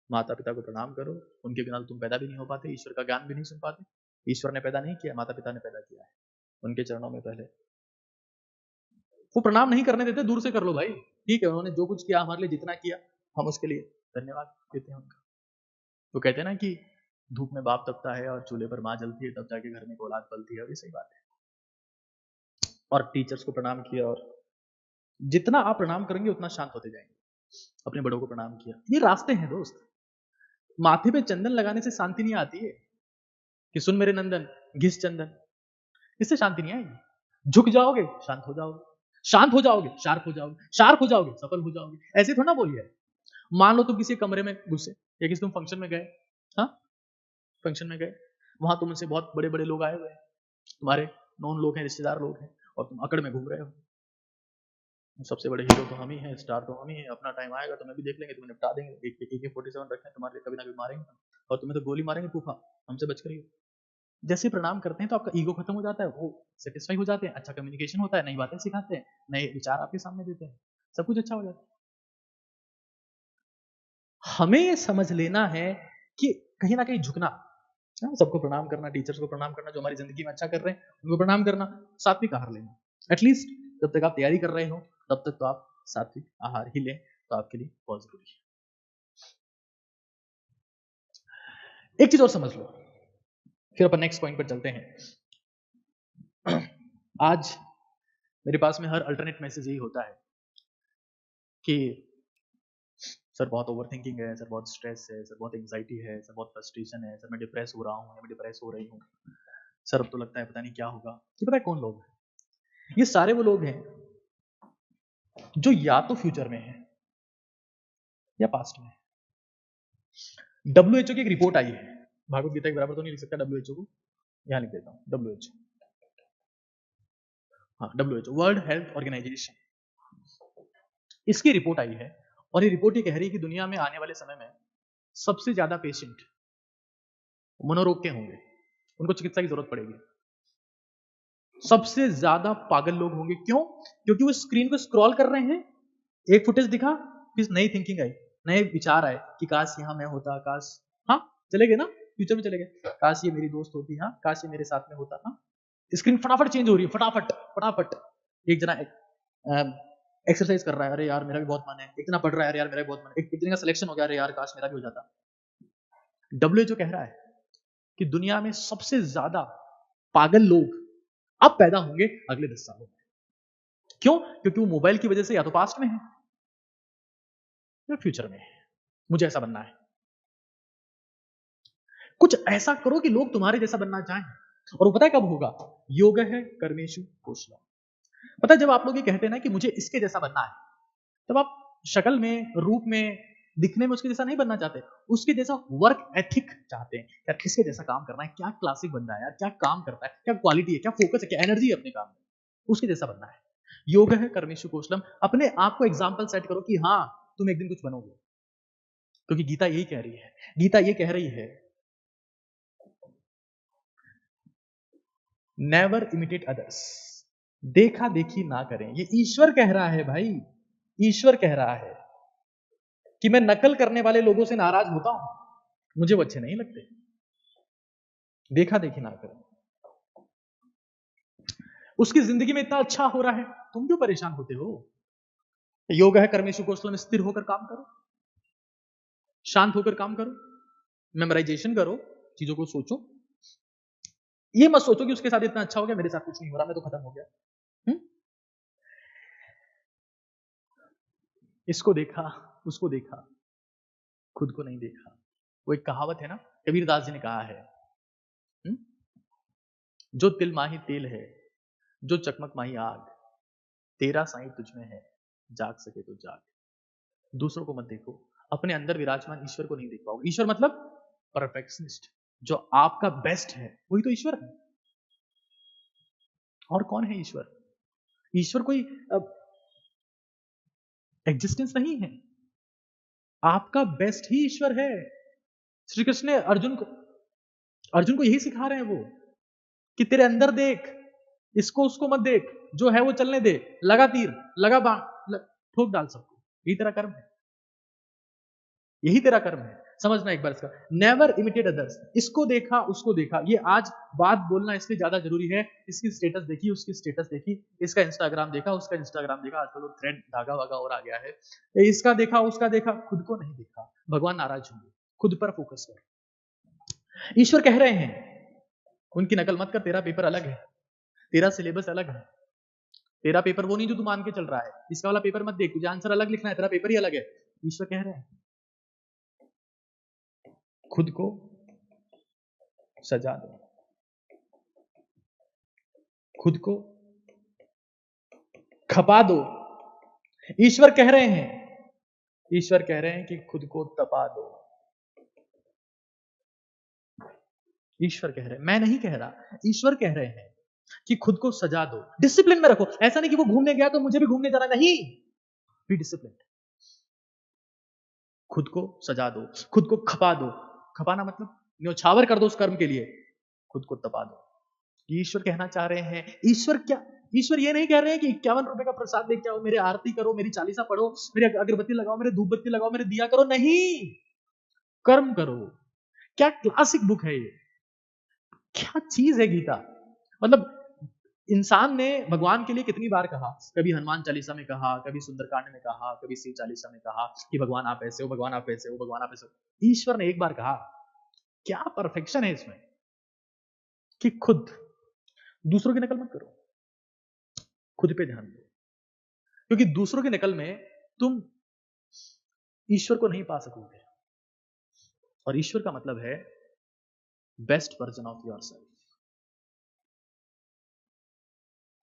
माता पिता को प्रणाम करो, उनके बिना तुम पैदा भी नहीं हो पाते, ईश्वर का ज्ञान भी नहीं सुन पाते। ईश्वर ने पैदा नहीं किया, माता पिता ने पैदा किया है, उनके चरणों में पहले। वो प्रणाम नहीं करने देते, दूर से कर लो भाई, ठीक है, उन्होंने जो कुछ किया हमारे लिए, जितना किया, हम उसके लिए धन्यवाद देते हैं उनका। तो कहते हैं ना कि धूप में बाप तपता है और चूल्हे पर माँ जलती है, तब जाके घर में औलाद पलती है, और ये सही बात है। और टीचर्स को प्रणाम किया, और जितना आप प्रणाम करेंगे उतना शांत होते जाएंगे। अपने बड़ों को प्रणाम किया, ये रास्ते हैं दोस्त। माथे पे चंदन लगाने से शांति नहीं आती है कि सुन मेरे नंदन घिस चंदन, इससे शांति नहीं आएगी। झुक जाओगे शांत हो जाओगे, शांत हो जाओगे शार्प हो जाओगे, शार्प हो जाओगे सफल हो जाओगे। ऐसे थोड़ा ना बोलिए। मान लो तुम किसी कमरे में घुसे, या किसी तुम फंक्शन में गए, हाँ फंक्शन में गए, वहां तुमसे बहुत बड़े बड़े लोग आए हुए हैं, तुम्हारे नॉन लोग हैं, रिश्तेदार लोग हैं, और तुम अकड़ में घूम रहे हो। सबसे बड़े हीरो तो हम ही हैं, स्टार तो हम ही हैं, अपना टाइम आएगा तो मैं भी देख लेंगे, तुम्हें निपटा देंगे, AK-47 रखे हैं तुम्हारे लिए, कभी ना कभी मारेंगे, और तुम्हें तो गोली मारेंगे तूफा, हमसे बच करिए। जैसे प्रणाम करते हैं तो आपका ईगो खत्म हो जाता है, वो सेटिस्फाई हो जाते हैं, अच्छा कम्युनिकेशन होता है, नई बातें सिखाते हैं, नए विचार आपके सामने देते हैं, सब कुछ अच्छा हो जाता है। हमें ये समझ लेना है कि कहीं ना कहीं झुकना, सबको प्रणाम करना, टीचर्स को प्रणाम करना, जो हमारी जिंदगी में अच्छा कर रहे हैं उनको प्रणाम करना, सात्विक आहार लेना। एटलीस्ट जब तक आप तैयारी कर रहे हो तब तक तो आप सात्विक आहार ही लें, तो आपके लिए बहुत जरूरी है। एक चीज और समझ लो, फिर अपन नेक्स्ट पॉइंट पर चलते हैं। आज मेरे पास में हर अल्टरनेट मैसेज यही होता है कि सर बहुत ओवर थिंकिंग है, सर बहुत स्ट्रेस है, सर बहुत एंग्जाइटी है, सर बहुत फ्रस्ट्रेशन है, सर मैं डिप्रेस हो रहा हूँ, मैं डिप्रेस हो रही हूँ, सर अब तो लगता है पता नहीं क्या होगा। ये पता है कौन लोग हैं? ये सारे वो लोग हैं जो या तो फ्यूचर में है या पास्ट में है। WHO की एक रिपोर्ट आई है, भागवत गीता के बराबर तो नहीं लिख सकता WHO को, यहां लिख देता हूं WHO, हाँ WHO, वर्ल्ड हेल्थ ऑर्गेनाइजेशन, इसकी रिपोर्ट आई है, और ये रिपोर्ट ये कह रही है कि दुनिया में आने वाले समय में सबसे ज्यादा पेशेंट मनोरोग के होंगे, उनको चिकित्सा की जरूरत पड़ेगी। सबसे ज्यादा पागल लोग होंगे, क्यों? क्योंकि वो स्क्रीन को स्क्रॉल कर रहे हैं, एक फुटेज दिखा, फिर नई थिंकिंग आई, नए विचार आए कि काश यहां मैं होता, काश, हाँ चले गए ना, फ्यूचर में चले गए, काश ये मेरी दोस्त होती, हाँ काश ये मेरे साथ में होता। हाँ स्क्रीन फटाफट चेंज हो रही है, फटाफट फटाफट। एक जना एक्सरसाइज कर रहा है, अरे यार मेरा भी बहुत मन है, एक जना पढ़ रहा है, अरे यार मेरा भी बहुत मन है, एक जने का सिलेक्शन हो गया, अरे यार काश मेरा भी हो जाता। WHO कह रहा है कि दुनिया में सबसे ज्यादा पागल लोग अब पैदा होंगे अगले 10 सालों में। क्यों? क्योंकि वो मोबाइल की वजह से या तो पास्ट में है या फ्यूचर में है। मुझे ऐसा बनना है, कुछ ऐसा करो कि लोग तुम्हारे जैसा बनना चाहें। और वो पता है कब होगा? योग है कर्मेशु कौशलम। पता है जब आप लोग ये कहते हैं ना कि मुझे इसके जैसा बनना है, तब आप शक्ल में, रूप में, दिखने में उसके जैसा नहीं बनना चाहते, उसके जैसा वर्क एथिक चाहते हैं। यार किसके जैसा काम करना है, क्या क्लासिक बंदा है यार, क्या काम करता है, क्या क्वालिटी है, क्या फोकस है, क्या एनर्जी है अपने काम में, उसके जैसा बनना है। योग है कर्मेषु कौशलम। अपने आप को एग्जाम्पल सेट करो कि हाँ तुम एक दिन कुछ बनोगे, क्योंकि गीता यही कह रही है। गीता ये कह रही है नेवर इमिटेट अदर्स, देखा देखी ना करें। ये ईश्वर कह रहा है भाई, ईश्वर कह रहा है कि मैं नकल करने वाले लोगों से नाराज होता हूं, मुझे वो अच्छे नहीं लगते। देखा देखी ना करें। उसकी जिंदगी में इतना अच्छा हो रहा है, तुम क्यों परेशान होते हो? योग है कर्मेषु कौशलम, स्थिर होकर काम करो, शांत होकर काम करो, मेमोराइजेशन करो, चीजों को सोचो। ये मत सोचो कि उसके साथ इतना अच्छा हो गया, मेरे साथ कुछ नहीं हो रहा, मैं तो खत्म हो गया। इसको देखा, उसको देखा, खुद को नहीं देखा। वो एक कहावत है ना, कबीरदास जी ने कहा है, जो तिल माही तेल है, जो चकमक माही आग, तेरा साईं तुझ में है, जाग सके तो जाग। दूसरों को मत देखो, अपने अंदर विराजमान ईश्वर को नहीं देख पाओगे। ईश्वर मतलब परफेक्शनिस्ट, जो आपका बेस्ट है वही तो ईश्वर है। और कौन है ईश्वर? ईश्वर कोई एग्जिस्टेंस नहीं है, आपका बेस्ट ही ईश्वर है। श्री कृष्ण ने अर्जुन को यही सिखा रहे हैं वो, कि तेरे अंदर देख, इसको उसको मत देख, जो है वो चलने दे, लगा तीर, लगा बाण, ठोक डाल सबको, यही तेरा कर्म है, यही तेरा कर्म है। समझना एक बार इसका, नेवर इमिटेट अदर्स। इसको देखा उसको देखा, ये आज बात बोलना इसलिए ज्यादा जरूरी है। इसकी स्टेटस देखी, उसकी स्टेटस देखी, इसका इंस्टाग्राम देखा, उसका इंस्टाग्राम देखा, आजकल तो थ्रेड धागा वागा और आ गया है, इसका देखा उसका देखा, खुद को नहीं देखा, भगवान नाराज होंगे। खुद पर फोकस कर। ईश्वर कह रहे हैं उनकी नकल मत कर, तेरा पेपर अलग है, तेरा सिलेबस अलग है, तेरा पेपर वो नहीं जो तू मान के चल रहा है, इसका वाला पेपर मत देख, तुझे आंसर अलग लिखना है, तेरा पेपर ही अलग है। ईश्वर कह रहे हैं खुद को सजा दो, खुद को खपा दो। ईश्वर कह रहे हैं, ईश्वर कह रहे हैं कि खुद को तपा दो। ईश्वर कह रहे हैं, मैं नहीं कह रहा, ईश्वर कह रहे हैं कि खुद को सजा दो, डिसिप्लिन में रखो। ऐसा नहीं कि वो घूमने गया तो मुझे भी घूमने जाना, नहीं, बी डिसिप्लिन। खुद को सजा दो, खुद को खपा दो। खपाना मतलब न्योछावर कर दो उस कर्म के लिए, खुद को तपा दो। ईश्वर कहना चाह रहे हैं, ईश्वर क्या, ईश्वर ये नहीं कह रहे हैं कि 51 रुपए का प्रसाद लेके आओ, मेरे आरती करो, मेरी चालीसा पढ़ो, मेरी अगरबत्ती लगाओ, मेरे धूपबत्ती लगाओ, मेरे दिया करो, नहीं, कर्म करो। क्या क्लासिक बुक है ये, क्या चीज है गीता। मतलब इंसान ने भगवान के लिए कितनी बार कहा, कभी हनुमान चालीसा में कहा, कभी सुंदरकांड में कहा, कभी शिव चालीसा में कहा कि भगवान आप ऐसे हो, भगवान आप ऐसे हो, भगवान आप ऐसे हो। ईश्वर ने एक बार कहा, क्या परफेक्शन है इसमें, कि खुद, दूसरों की नकल मत करो, खुद पे ध्यान दो, क्योंकि दूसरों की नकल में तुम ईश्वर को नहीं पा सकोगे। और ईश्वर का मतलब है best version of your self,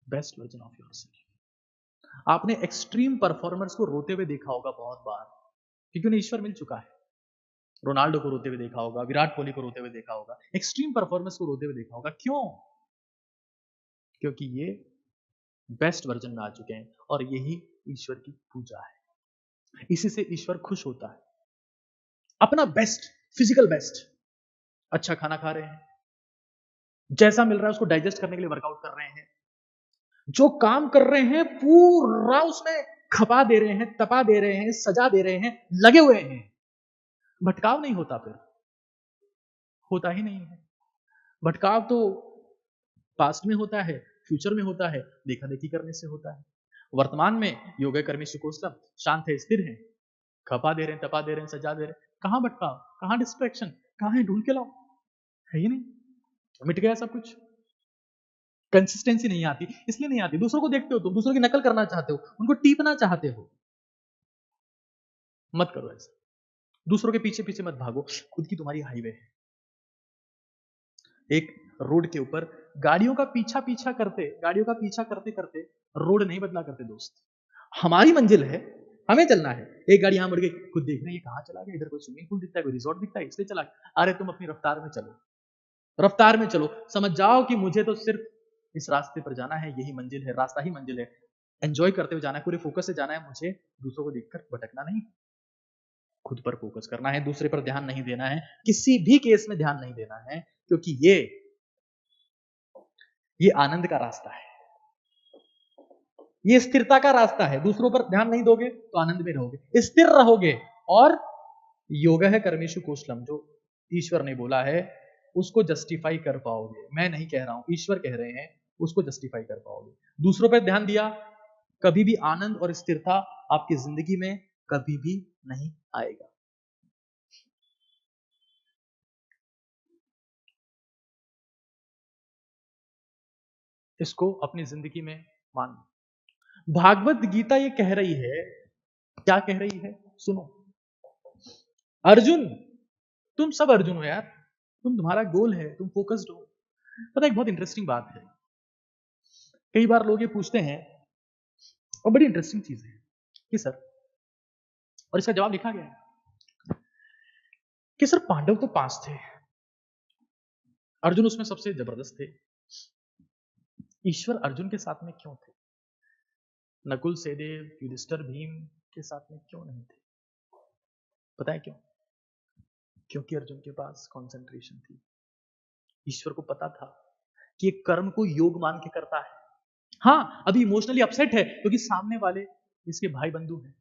best version of your self. आपने एक्सट्रीम परफॉर्मर्स को रोते हुए देखा होगा बहुत बार, क्योंकि उन्हें ईश्वर मिल चुका है। रोनाल्डो को रोते हुए देखा होगा, विराट कोहली को रोते हुए देखा होगा, एक्सट्रीम परफॉर्मेंस को रोते हुए देखा होगा। क्यों? क्योंकि ये बेस्ट वर्जन में आ चुके हैं, और यही ईश्वर की पूजा है, इसी से ईश्वर खुश होता है। अपना बेस्ट, फिजिकल बेस्ट, अच्छा खाना खा रहे हैं, जैसा मिल रहा है उसको डाइजेस्ट करने के लिए वर्कआउट कर रहे हैं, जो काम कर रहे हैं पूरा उसमें खपा दे रहे हैं, तपा दे रहे हैं, सजा दे रहे हैं, लगे हुए हैं, भटकाव नहीं होता, फिर होता ही नहीं है। भटकाव तो पास्ट में होता है, फ्यूचर में होता है, देखा देखी करने से होता है। वर्तमान में योग कर्मेषु कौशलम, शांत है, स्थिर है, खपा दे रहे हैं, तपा दे रहे हैं, सजा दे रहे हैं, कहां भटकाव, कहां डिस्ट्रैक्शन, कहां है, ढूंढ के लाओ, है ही नहीं, मिट गया सब कुछ। कंसिस्टेंसी नहीं आती, इसलिए नहीं आती, दूसरों को देखते हो तुम, दूसरों की नकल करना चाहते हो, उनको टीपना चाहते हो, मत करो ऐसा। दूसरों के पीछे पीछे मत भागो, खुद की तुम्हारी हाईवे है। एक रोड के ऊपर गाड़ियों का पीछा पीछा करते, गाड़ियों का पीछा करते करते रोड नहीं बदला करते दोस्त। हमारी मंजिल है, हमें चलना है। एक गाड़ी यहां मुड़ गई, खुद देख रहे हैं ये कहां चला गया, इधर कोई स्विमिंग पूल दिखता है, कोई रिजॉर्ट दिखता है, इसलिए चला गया। अरे तुम अपनी रफ्तार में चलो, रफ्तार में चलो, समझ जाओ कि मुझे तो सिर्फ इस रास्ते पर जाना है, यही मंजिल है, रास्ता ही मंजिल है। एंजॉय करते हुए जाना है, पूरे फोकस से जाना है। मुझे दूसरों को देखकर भटकना नहीं, खुद पर फोकस करना है, दूसरे पर ध्यान नहीं देना है, किसी भी केस में ध्यान नहीं देना है, क्योंकि ये आनंद का रास्ता है, ये स्थिरता का रास्ता है। दूसरों पर ध्यान नहीं दोगे तो आनंद में रहोगे, स्थिर रहोगे। और योग है कर्मेषु कौशलम, जो ईश्वर ने बोला है उसको जस्टिफाई कर पाओगे। मैं नहीं कह रहा हूं, ईश्वर कह रहे हैं, उसको जस्टिफाई कर पाओगे। दूसरों पर ध्यान दिया, कभी भी आनंद और स्थिरता आपकी जिंदगी में कभी भी नहीं आएगा। इसको अपनी जिंदगी में मान। भागवत गीता ये कह रही है, क्या कह रही है सुनो। अर्जुन, तुम सब अर्जुन हो यार, तुम्हारा गोल है, तुम फोकस्ड हो। पता है एक बहुत इंटरेस्टिंग बात है, कई बार लोग ये पूछते हैं, और बड़ी इंटरेस्टिंग चीज है कि सर, और इसका जवाब लिखा गया है कि सर पांडव तो 5 थे, अर्जुन उसमें सबसे जबरदस्त थे, ईश्वर अर्जुन के साथ में क्यों थे? नकुल, सहदेव, युधिष्ठिर, भीम के साथ में क्यों नहीं थे? पता है क्यों? क्योंकि अर्जुन के पास कंसंट्रेशन थी। ईश्वर को पता था कि ये कर्म को योग मान के करता है। हाँ, अभी इमोशनली अपसेट है क्योंकि सामने वाले इसके भाई बंधु हैं,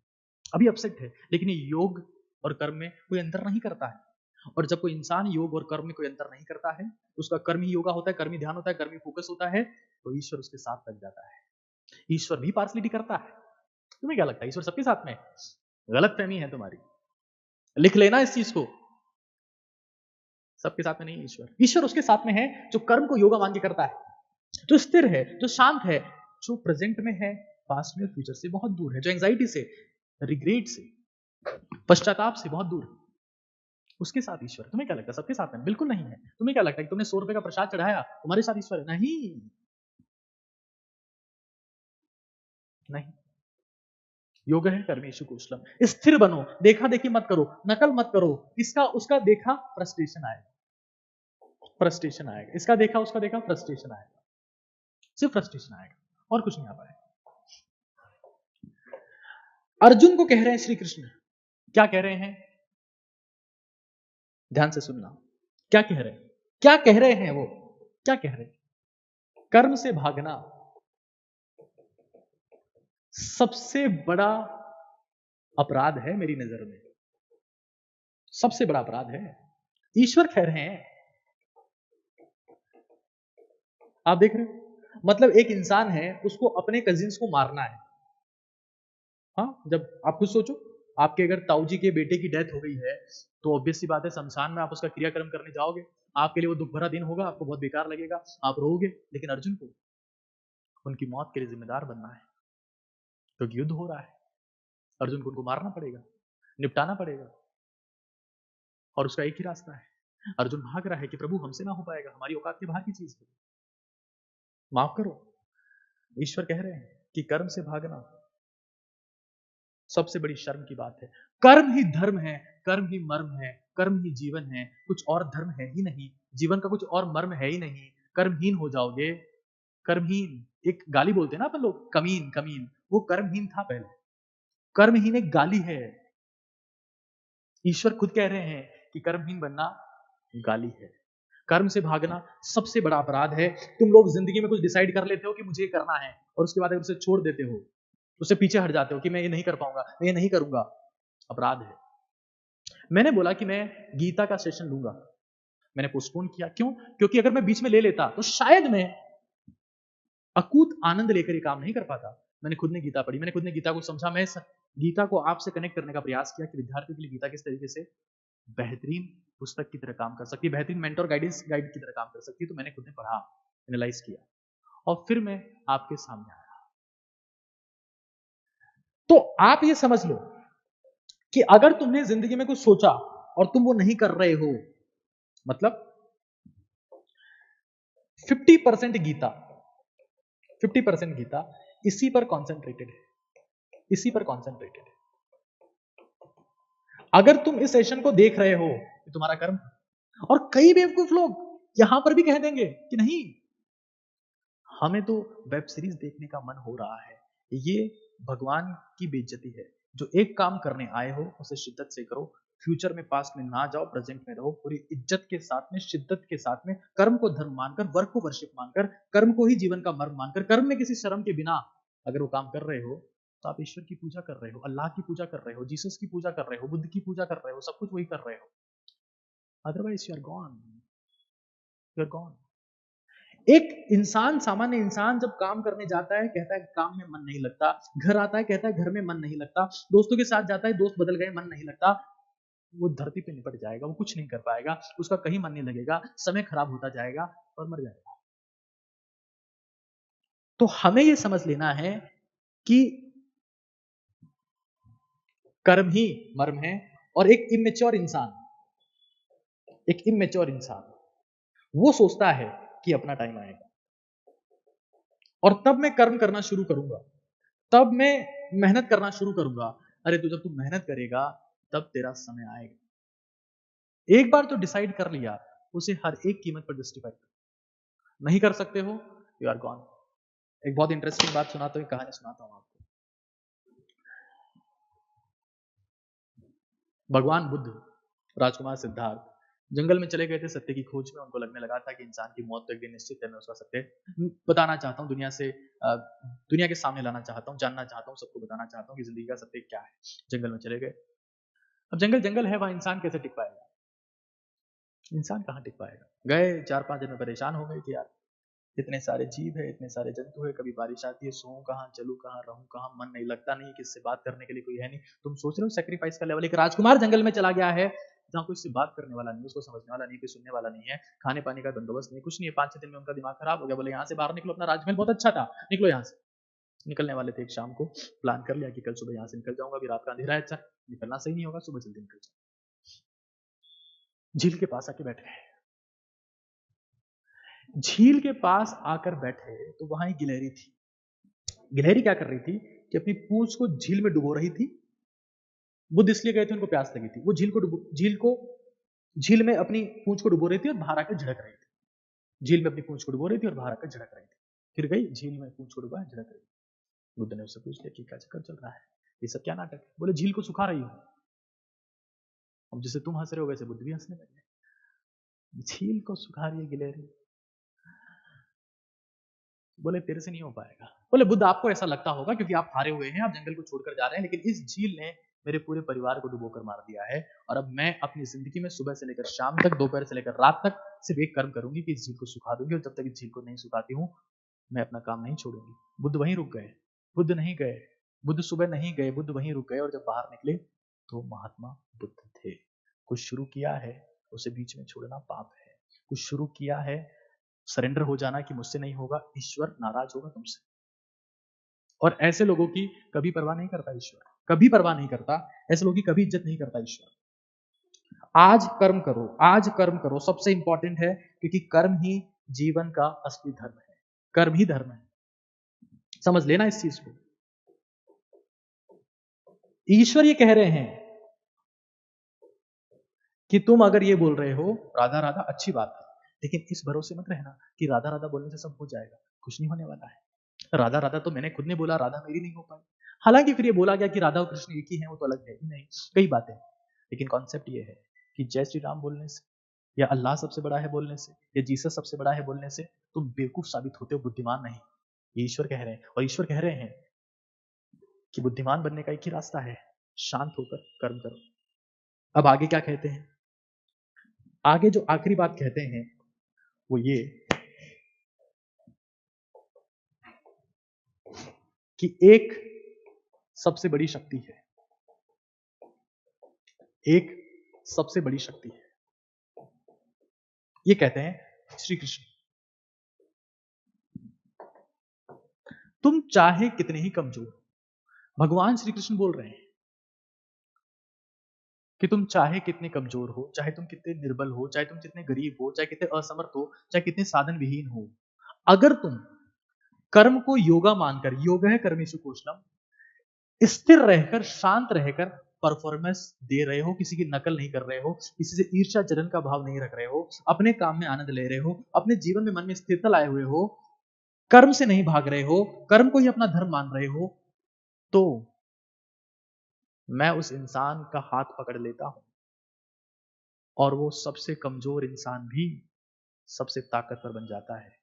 अभी अपसेट है, लेकिन ये योग और कर्म में कोई अंतर नहीं करता है। और जब कोई इंसान योग और कर्म में कोई अंतर नहीं करता है, उसका कर्म ही योगा होता है, कर्म ही ध्यान होता है, कर्म ही फोकस होता है, तो ईश्वर उसके साथ लग जाता है। ईश्वर भी पार्सलिटी करता है। तुम्हें क्या लगता है ईश्वर सबके साथ में? गलत फहमी है तुम्हारी, लिख लेना इस चीज को। सबके साथ में नहीं ईश्वर, ईश्वर उसके साथ में है जो कर्म को योगा मान के करता है, जो स्थिर है, जो शांत है, जो प्रेजेंट में है, पास्ट में, फ्यूचर से बहुत दूर है, जो एंजाइटी से, रिग्रेट से, पश्चाताप से बहुत दूर है, उसके साथ ईश्वर। तुम्हें क्या लगता है सबके साथ में? बिल्कुल नहीं है। तुम्हें क्या लगता है कि तुमने 100 रुपए का प्रसाद चढ़ाया, तुम्हारे साथ ईश्वर है? नहीं, नहीं। योग है कर्मेषु कौशलम, स्थिर बनो, देखा देखी मत करो, नकल मत करो, इसका उसका देखा फ्रस्ट्रेशन आएगा, फ्रस्ट्रेशन आएगा, इसका देखा उसका देखा फ्रस्ट्रेशन आएगा, सिर्फ फ्रस्ट्रेशन आएगा और कुछ नहीं आ पाएगा। अर्जुन को कह रहे हैं श्री कृष्ण, क्या कह रहे हैं? ध्यान से सुनना, क्या कह रहे हैं? क्या कह रहे हैं वो? क्या कह रहे हैं? कर्म से भागना सबसे बड़ा अपराध है मेरी नजर में, सबसे बड़ा अपराध है। ईश्वर कह रहे हैं, आप देख रहे हो, मतलब एक इंसान है, उसको अपने कजिन्स को मारना है। हाँ, जब आप खुद सोचो, आपके अगर ताऊजी के बेटे की डेथ हो गई है, तो ऑब्वियस सी बात है शमशान में आप उसका क्रियाक्रम करने जाओगे, आपके लिए वो दुख भरा दिन होगा, आपको बहुत बेकार लगेगा, आप रोओगे। लेकिन अर्जुन को उनकी मौत के लिए जिम्मेदार बनना है, क्योंकि युद्ध हो रहा है, अर्जुन को उनको मारना पड़ेगा, निपटाना पड़ेगा, और उसका एक ही रास्ता है। अर्जुन भाग रहा है कि प्रभु हमसे ना हो पाएगा, हमारी औकात के बाहर की चीज है, माफ करो। ईश्वर कह रहे हैं कि कर्म से भागना सबसे बड़ी शर्म की बात है। कर्म ही धर्म है, कर्म ही मर्म है, कर्म ही जीवन है, कुछ और धर्म है ही नहीं, जीवन का कुछ और मर्म है ही नहीं। कर्महीन हो जाओगे, कर्महीन, एक गाली बोलते हैं ना अपन लोग, कमीन कमीन, वो कर्महीन था पहले, कर्महीन एक गाली है। ईश्वर खुद कह रहे हैं कि कर्महीन बनना गाली है, कर्म से भागना सबसे बड़ा अपराध है। तुम लोग जिंदगी में कुछ डिसाइड कर लेते हो कि मुझे ये करना है, और उसके बाद अगर उसे छोड़ देते हो, उससे पीछे हट जाते हो कि मैं ये नहीं कर पाऊंगा, मैं ये नहीं करूंगा, अपराध है। मैंने बोला कि मैं गीता का सेशन लूंगा, मैंने पोस्टपोन किया, क्यों? क्योंकि अगर मैं बीच में ले लेता तो शायद मैं अकूत आनंद लेकर ये काम नहीं कर पाता। मैंने खुद ने गीता पढ़ी, मैंने खुद ने गीता को समझा, मैं गीता को आपसे कनेक्ट करने का प्रयास किया कि विद्यार्थियों के लिए गीता किस तरीके से बेहतरीन पुस्तक की तरह काम कर सकती है, बेहतरीन मेंटर गाइडेंस गाइड की तरह काम कर सकती है। तो मैंने खुद ने पढ़ा, एनालाइज किया, और फिर मैं आपके सामने आया। तो आप ये समझ लो कि अगर तुमने जिंदगी में कुछ सोचा और तुम वो नहीं कर रहे हो, मतलब 50% गीता, 50% गीता इसी पर कॉन्सेंट्रेटेड है, इसी पर कॉन्सेंट्रेटेड है। अगर तुम इस सेशन को देख रहे हो कि तुम्हारा कर्म, और कई बेवकूफ लोग यहां पर भी कह देंगे कि नहीं, हमें तो वेब सीरीज देखने का मन हो रहा है, ये भगवान की बेइज्जती है। जो एक काम करने आए हो उसे शिद्दत से करो, फ्यूचर में पास्ट में ना जाओ, प्रेजेंट में रहो, पूरी इज्जत के साथ में, शिद्दत के साथ में, कर्म को धर्म मानकर, वर्क को वर्शिप मानकर, कर्म को ही जीवन का मर्म मानकर, कर्म में किसी शर्म के बिना अगर वो काम कर रहे हो तो आप ईश्वर की पूजा कर रहे हो, अल्लाह की पूजा कर रहे हो, जीसस की पूजा कर रहे हो, बुद्ध की पूजा कर रहे हो, सब कुछ वही कर रहे हो। Otherwise you are gone, you are gone. एक इंसान, सामान्य इंसान जब काम करने जाता है कहता है काम में मन नहीं लगता, घर आता है कहता है घर में मन नहीं लगता, दोस्तों के साथ जाता है दोस्त बदल गए मन नहीं लगता, वो धरती पे निपट जाएगा, वो कुछ नहीं कर पाएगा, उसका कहीं मन नहीं लगेगा, समय खराब होता जाएगा और मर जाएगा। तो हमें ये समझ लेना है कि कर्म ही मर्म है। और एक इमेच्योर इंसान, एक इमेच्योर इंसान वो सोचता है कि अपना टाइम आएगा और तब मैं कर्म करना शुरू करूंगा, तब मैं मेहनत करना शुरू करूंगा। अरे तो जब तू मेहनत करेगा तब तेरा समय आएगा। एक बार तो डिसाइड कर लिया, उसे हर एक कीमत पर जस्टिफाई नहीं कर सकते हो, यू आर गॉन। एक बहुत इंटरेस्टिंग बात सुनाता हूं, कहानी सुनाता हूं आपको। भगवान बुद्ध, राजकुमार सिद्धार्थ जंगल में चले गए थे सत्य की खोज में। उनको लगने लगा था कि इंसान की मौत तो एक दिन निश्चित है, मैं उसका सत्य बताना चाहता हूँ, दुनिया से दुनिया के सामने लाना चाहता हूँ, जानना चाहता हूँ, सबको बताना चाहता हूँ कि जिंदगी का सत्य क्या है। जंगल में चले गए। अब जंगल जंगल है, वहां इंसान कैसे टिक पाएगा? इंसान कहाँ टिक पाएगा? गए 4-5 दिन में परेशान हो गए कि यार इतने सारे जीव है, इतने सारे जंतु है, कभी बारिश आती है, सोऊं कहाँ, चलूं कहाँ, रहूं कहाँ, मन नहीं लगता, नहीं किससे बात करने के लिए कोई है नहीं। तुम सोच रहे हो सेक्रीफाइस का लेवल। एक राजकुमार जंगल में चला गया है जहाँ कोई उससे बात करने वाला नहीं, उसको समझने वाला नहीं, कोई सुनने वाला नहीं है, खाने पाने का बंदोबस्त नहीं, कुछ नहीं है। 5-6 दिन में उनका दिमाग खराब हो गया, बोले यहाँ से बाहर निकलो, अपना राजमहल बहुत अच्छा था, निकलो यहाँ से। निकलने वाले थे, एक शाम को प्लान कर लिया कि कल सुबह यहाँ से निकल जाऊंगा, अभी रात का अंधेरा है, अच्छा निकलना सही नहीं होगा, सुबह जल्दी निकल जाऊंगा। झील के पास आके बैठ गए। झील के पास आकर बैठे तो वहां एक गिलहरी थी। गिलहरी क्या कर रही थी कि अपनी पूंछ को झील में डुबो रही थी। बुद्ध इसलिए गए थे, उनको प्यास लगी थी। वो झील में अपनी पूंछ को डुबो रही थी और बाहर आकर झड़क रही थी। झील में अपनी पूंछ को डुबो रही थी और बाहर आकर झड़क रही थी। फिर गई झील में पूंछ को डुबा, झड़क रही थी। बुद्ध ने उससे पूछ लिया कि क्या चक्कर चल रहा है, ये सब क्या नाटक है? बोले झील को सुखा रही हूँ। अब जैसे तुम हंस रहे हो वैसे बुद्ध भी हंसने लगे। झील को सुखा रही है गिलहरी। बोले तेरे से नहीं हो पाएगा। बोले बुद्ध आपको ऐसा लगता होगा क्योंकि आप हारे हुए हैं, आप जंगल को छोड़कर जा रहे हैं, लेकिन इस झील ने मेरे पूरे परिवार को डुबोकर मार दिया है और अब मैं अपनी जिंदगी में सुबह से लेकर शाम तक, दोपहर से लेकर रात तक सिर्फ एक कर्म करूंगी कि इस झील को सुखा दूंगी, और जब तक इस झील को नहीं सुखाती हूँ मैं अपना काम नहीं छोड़ूंगी। बुद्ध वहीं रुक गए, बुद्ध नहीं गए, बुद्ध सुबह नहीं गए, बुद्ध वहीं रुक गए। और जब बाहर निकले तो महात्मा बुद्ध थे। कुछ शुरू किया है उसे बीच में छोड़ना पाप है। कुछ शुरू किया है, सरेंडर हो जाना कि मुझसे नहीं होगा, ईश्वर नाराज होगा तुमसे। और ऐसे लोगों की कभी परवाह नहीं करता ईश्वर, कभी परवाह नहीं करता। ऐसे लोगों की कभी इज्जत नहीं करता ईश्वर। आज कर्म करो, आज कर्म करो, सबसे इंपॉर्टेंट है, क्योंकि कर्म ही जीवन का असली धर्म है। कर्म ही धर्म है, समझ लेना इस चीज को। ईश्वर ये कह रहे हैं कि तुम अगर ये बोल रहे हो राधा राधा, अच्छी बात है, लेकिन इस भरोसे मत रहना कि राधा राधा बोलने से सब हो जाएगा। कुछ नहीं होने वाला है। राधा राधा तो मैंने खुद ने बोला, राधा मेरी नहीं हो पाई। हालांकि फिर ये बोला गया कि राधा और कृष्ण एक ही हैं, वो तो अलग है ही नहीं, कई बातें। लेकिन कॉन्सेप्ट ये है कि जय श्री राम बोलने से, या अल्लाह सबसे बड़ा है बोलने से, या जीसस सबसे बड़ा है बोलने से तुम बेवकूफ साबित होते हो, बुद्धिमान नहीं। ये ईश्वर कह रहे हैं। और ईश्वर कह रहे हैं कि बुद्धिमान बनने का एक ही रास्ता है, शांत होकर कर्म करो। अब आगे क्या कहते हैं? आगे जो आखिरी बात कहते हैं वो ये कि एक सबसे बड़ी शक्ति है, एक सबसे बड़ी शक्ति है। ये कहते हैं श्री कृष्ण। तुम चाहे कितने ही कमजोर, भगवान श्री कृष्ण बोल रहे हैं कि तुम चाहे कितने कमजोर हो, चाहे तुम कितने निर्बल हो, चाहे तुम कितने गरीब हो, चाहे कितने असमर्थ हो, चाहे कितने साधन विहीन हो, अगर तुम कर्म को योगा मानकर, योग है कर्मेषु कौशलम, स्थिर रहकर, शांत रहकर परफॉर्मेंस दे रहे हो, किसी की नकल नहीं कर रहे हो, किसी से ईर्ष्या जलन का भाव नहीं रख रहे हो, अपने काम में आनंद ले रहे हो, अपने जीवन में मन में स्थिरता लाए हुए हो, कर्म से नहीं भाग रहे हो, कर्म को ही अपना धर्म मान रहे हो, तो मैं उस इंसान का हाथ पकड़ लेता हूं और वो सबसे कमजोर इंसान भी सबसे ताकतवर बन जाता है।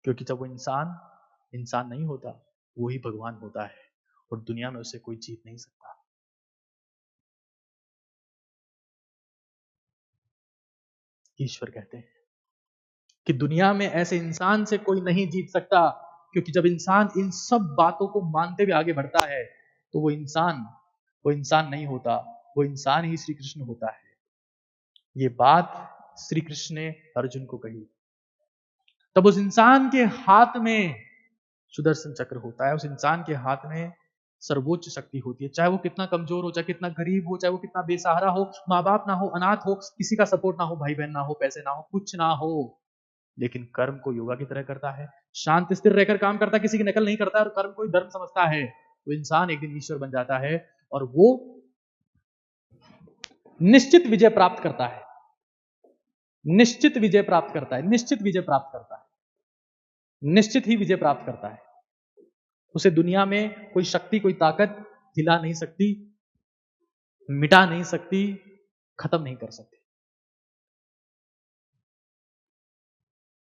क्योंकि जब वो इंसान इंसान नहीं होता, वो ही भगवान होता है और दुनिया में उसे कोई जीत नहीं सकता। ईश्वर कहते हैं कि दुनिया में ऐसे इंसान से कोई नहीं जीत सकता, क्योंकि जब इंसान इन सब बातों को मानते हुए आगे बढ़ता है तो वो इंसान नहीं होता, वो इंसान ही श्री कृष्ण होता है। ये बात श्री कृष्ण ने अर्जुन को कही। तब उस इंसान के हाथ में सुदर्शन चक्र होता है, उस इंसान के हाथ में सर्वोच्च शक्ति होती है। चाहे वो कितना कमजोर हो, चाहे कितना गरीब हो, चाहे वो कितना बेसहारा हो, माँ बाप ना हो, अनाथ हो, किसी का सपोर्ट ना हो, भाई बहन ना हो, पैसे ना हो, कुछ ना हो, लेकिन कर्म को योगा की तरह करता है, शांत स्थिर रहकर काम करता है, किसी की नकल नहीं करता और कर्म को ही धर्म समझता है, वो इंसान एक दिन ईश्वर बन जाता है और वो निश्चित विजय प्राप्त करता है। निश्चित विजय प्राप्त करता है, निश्चित विजय प्राप्त करता है, निश्चित ही विजय प्राप्त करता है। उसे दुनिया में कोई शक्ति, कोई ताकत हिला नहीं सकती, मिटा नहीं सकती, खत्म नहीं कर सकती।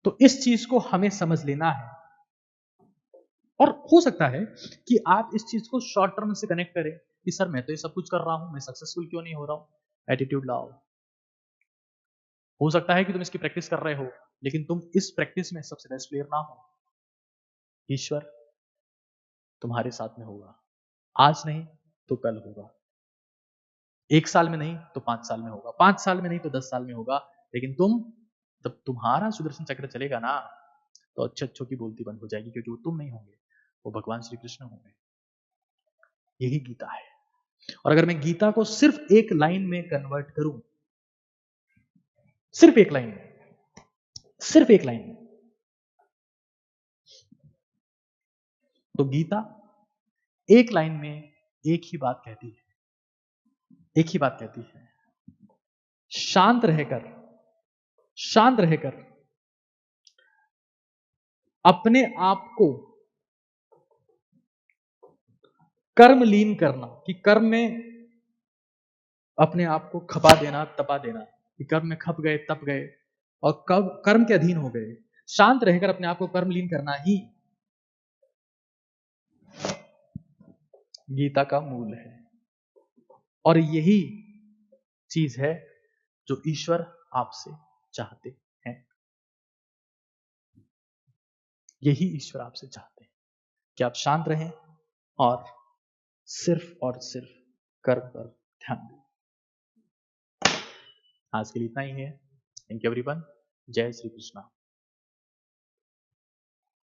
तो इस चीज को हमें समझ लेना है। और हो सकता है कि आप इस चीज को शॉर्ट टर्म से कनेक्ट करें कि सर मैं तो ये सब कुछ कर रहा हूं, मैं सक्सेसफुल क्यों नहीं हो रहा हूं। एटीट्यूड लाओ। हो सकता है कि तुम इसकी प्रैक्टिस कर रहे हो, लेकिन तुम इस प्रैक्टिस में सबसे बेस्ट प्लेयर ना हो। ईश्वर तुम्हारे साथ में होगा, आज नहीं तो कल होगा, 1 साल में नहीं तो 5 साल में होगा, 5 साल में नहीं तो 10 साल में होगा। लेकिन तुम, जब तुम्हारा सुदर्शन चक्र चलेगा ना, तो अच्छे अच्छों की बोलती बंद हो जाएगी, क्योंकि वो तुम नहीं होंगे, वो भगवान श्री कृष्ण होंगे। यही गीता है। और अगर मैं गीता को सिर्फ एक लाइन में कन्वर्ट करूं, सिर्फ एक लाइन में, सिर्फ एक लाइन में, तो गीता एक लाइन में एक ही बात कहती है, एक ही बात कहती है, शांत रहकर, शांत रहकर अपने आप को कर्म लीन करना, कि कर्म में अपने आप को खपा देना, तपा देना, कि कर्म में खप गए, तप गए और कब कर्म के अधीन हो गए। शांत रहकर अपने आप को कर्म लीन करना ही गीता का मूल है। और यही चीज है जो ईश्वर आपसे चाहते हैं। यही ईश्वर आपसे चाहते हैं कि आप शांत रहें और सिर्फ कर्म पर ध्यान दें। आज के लिए इतना ही है। Thank you everyone. जय श्री कृष्णा।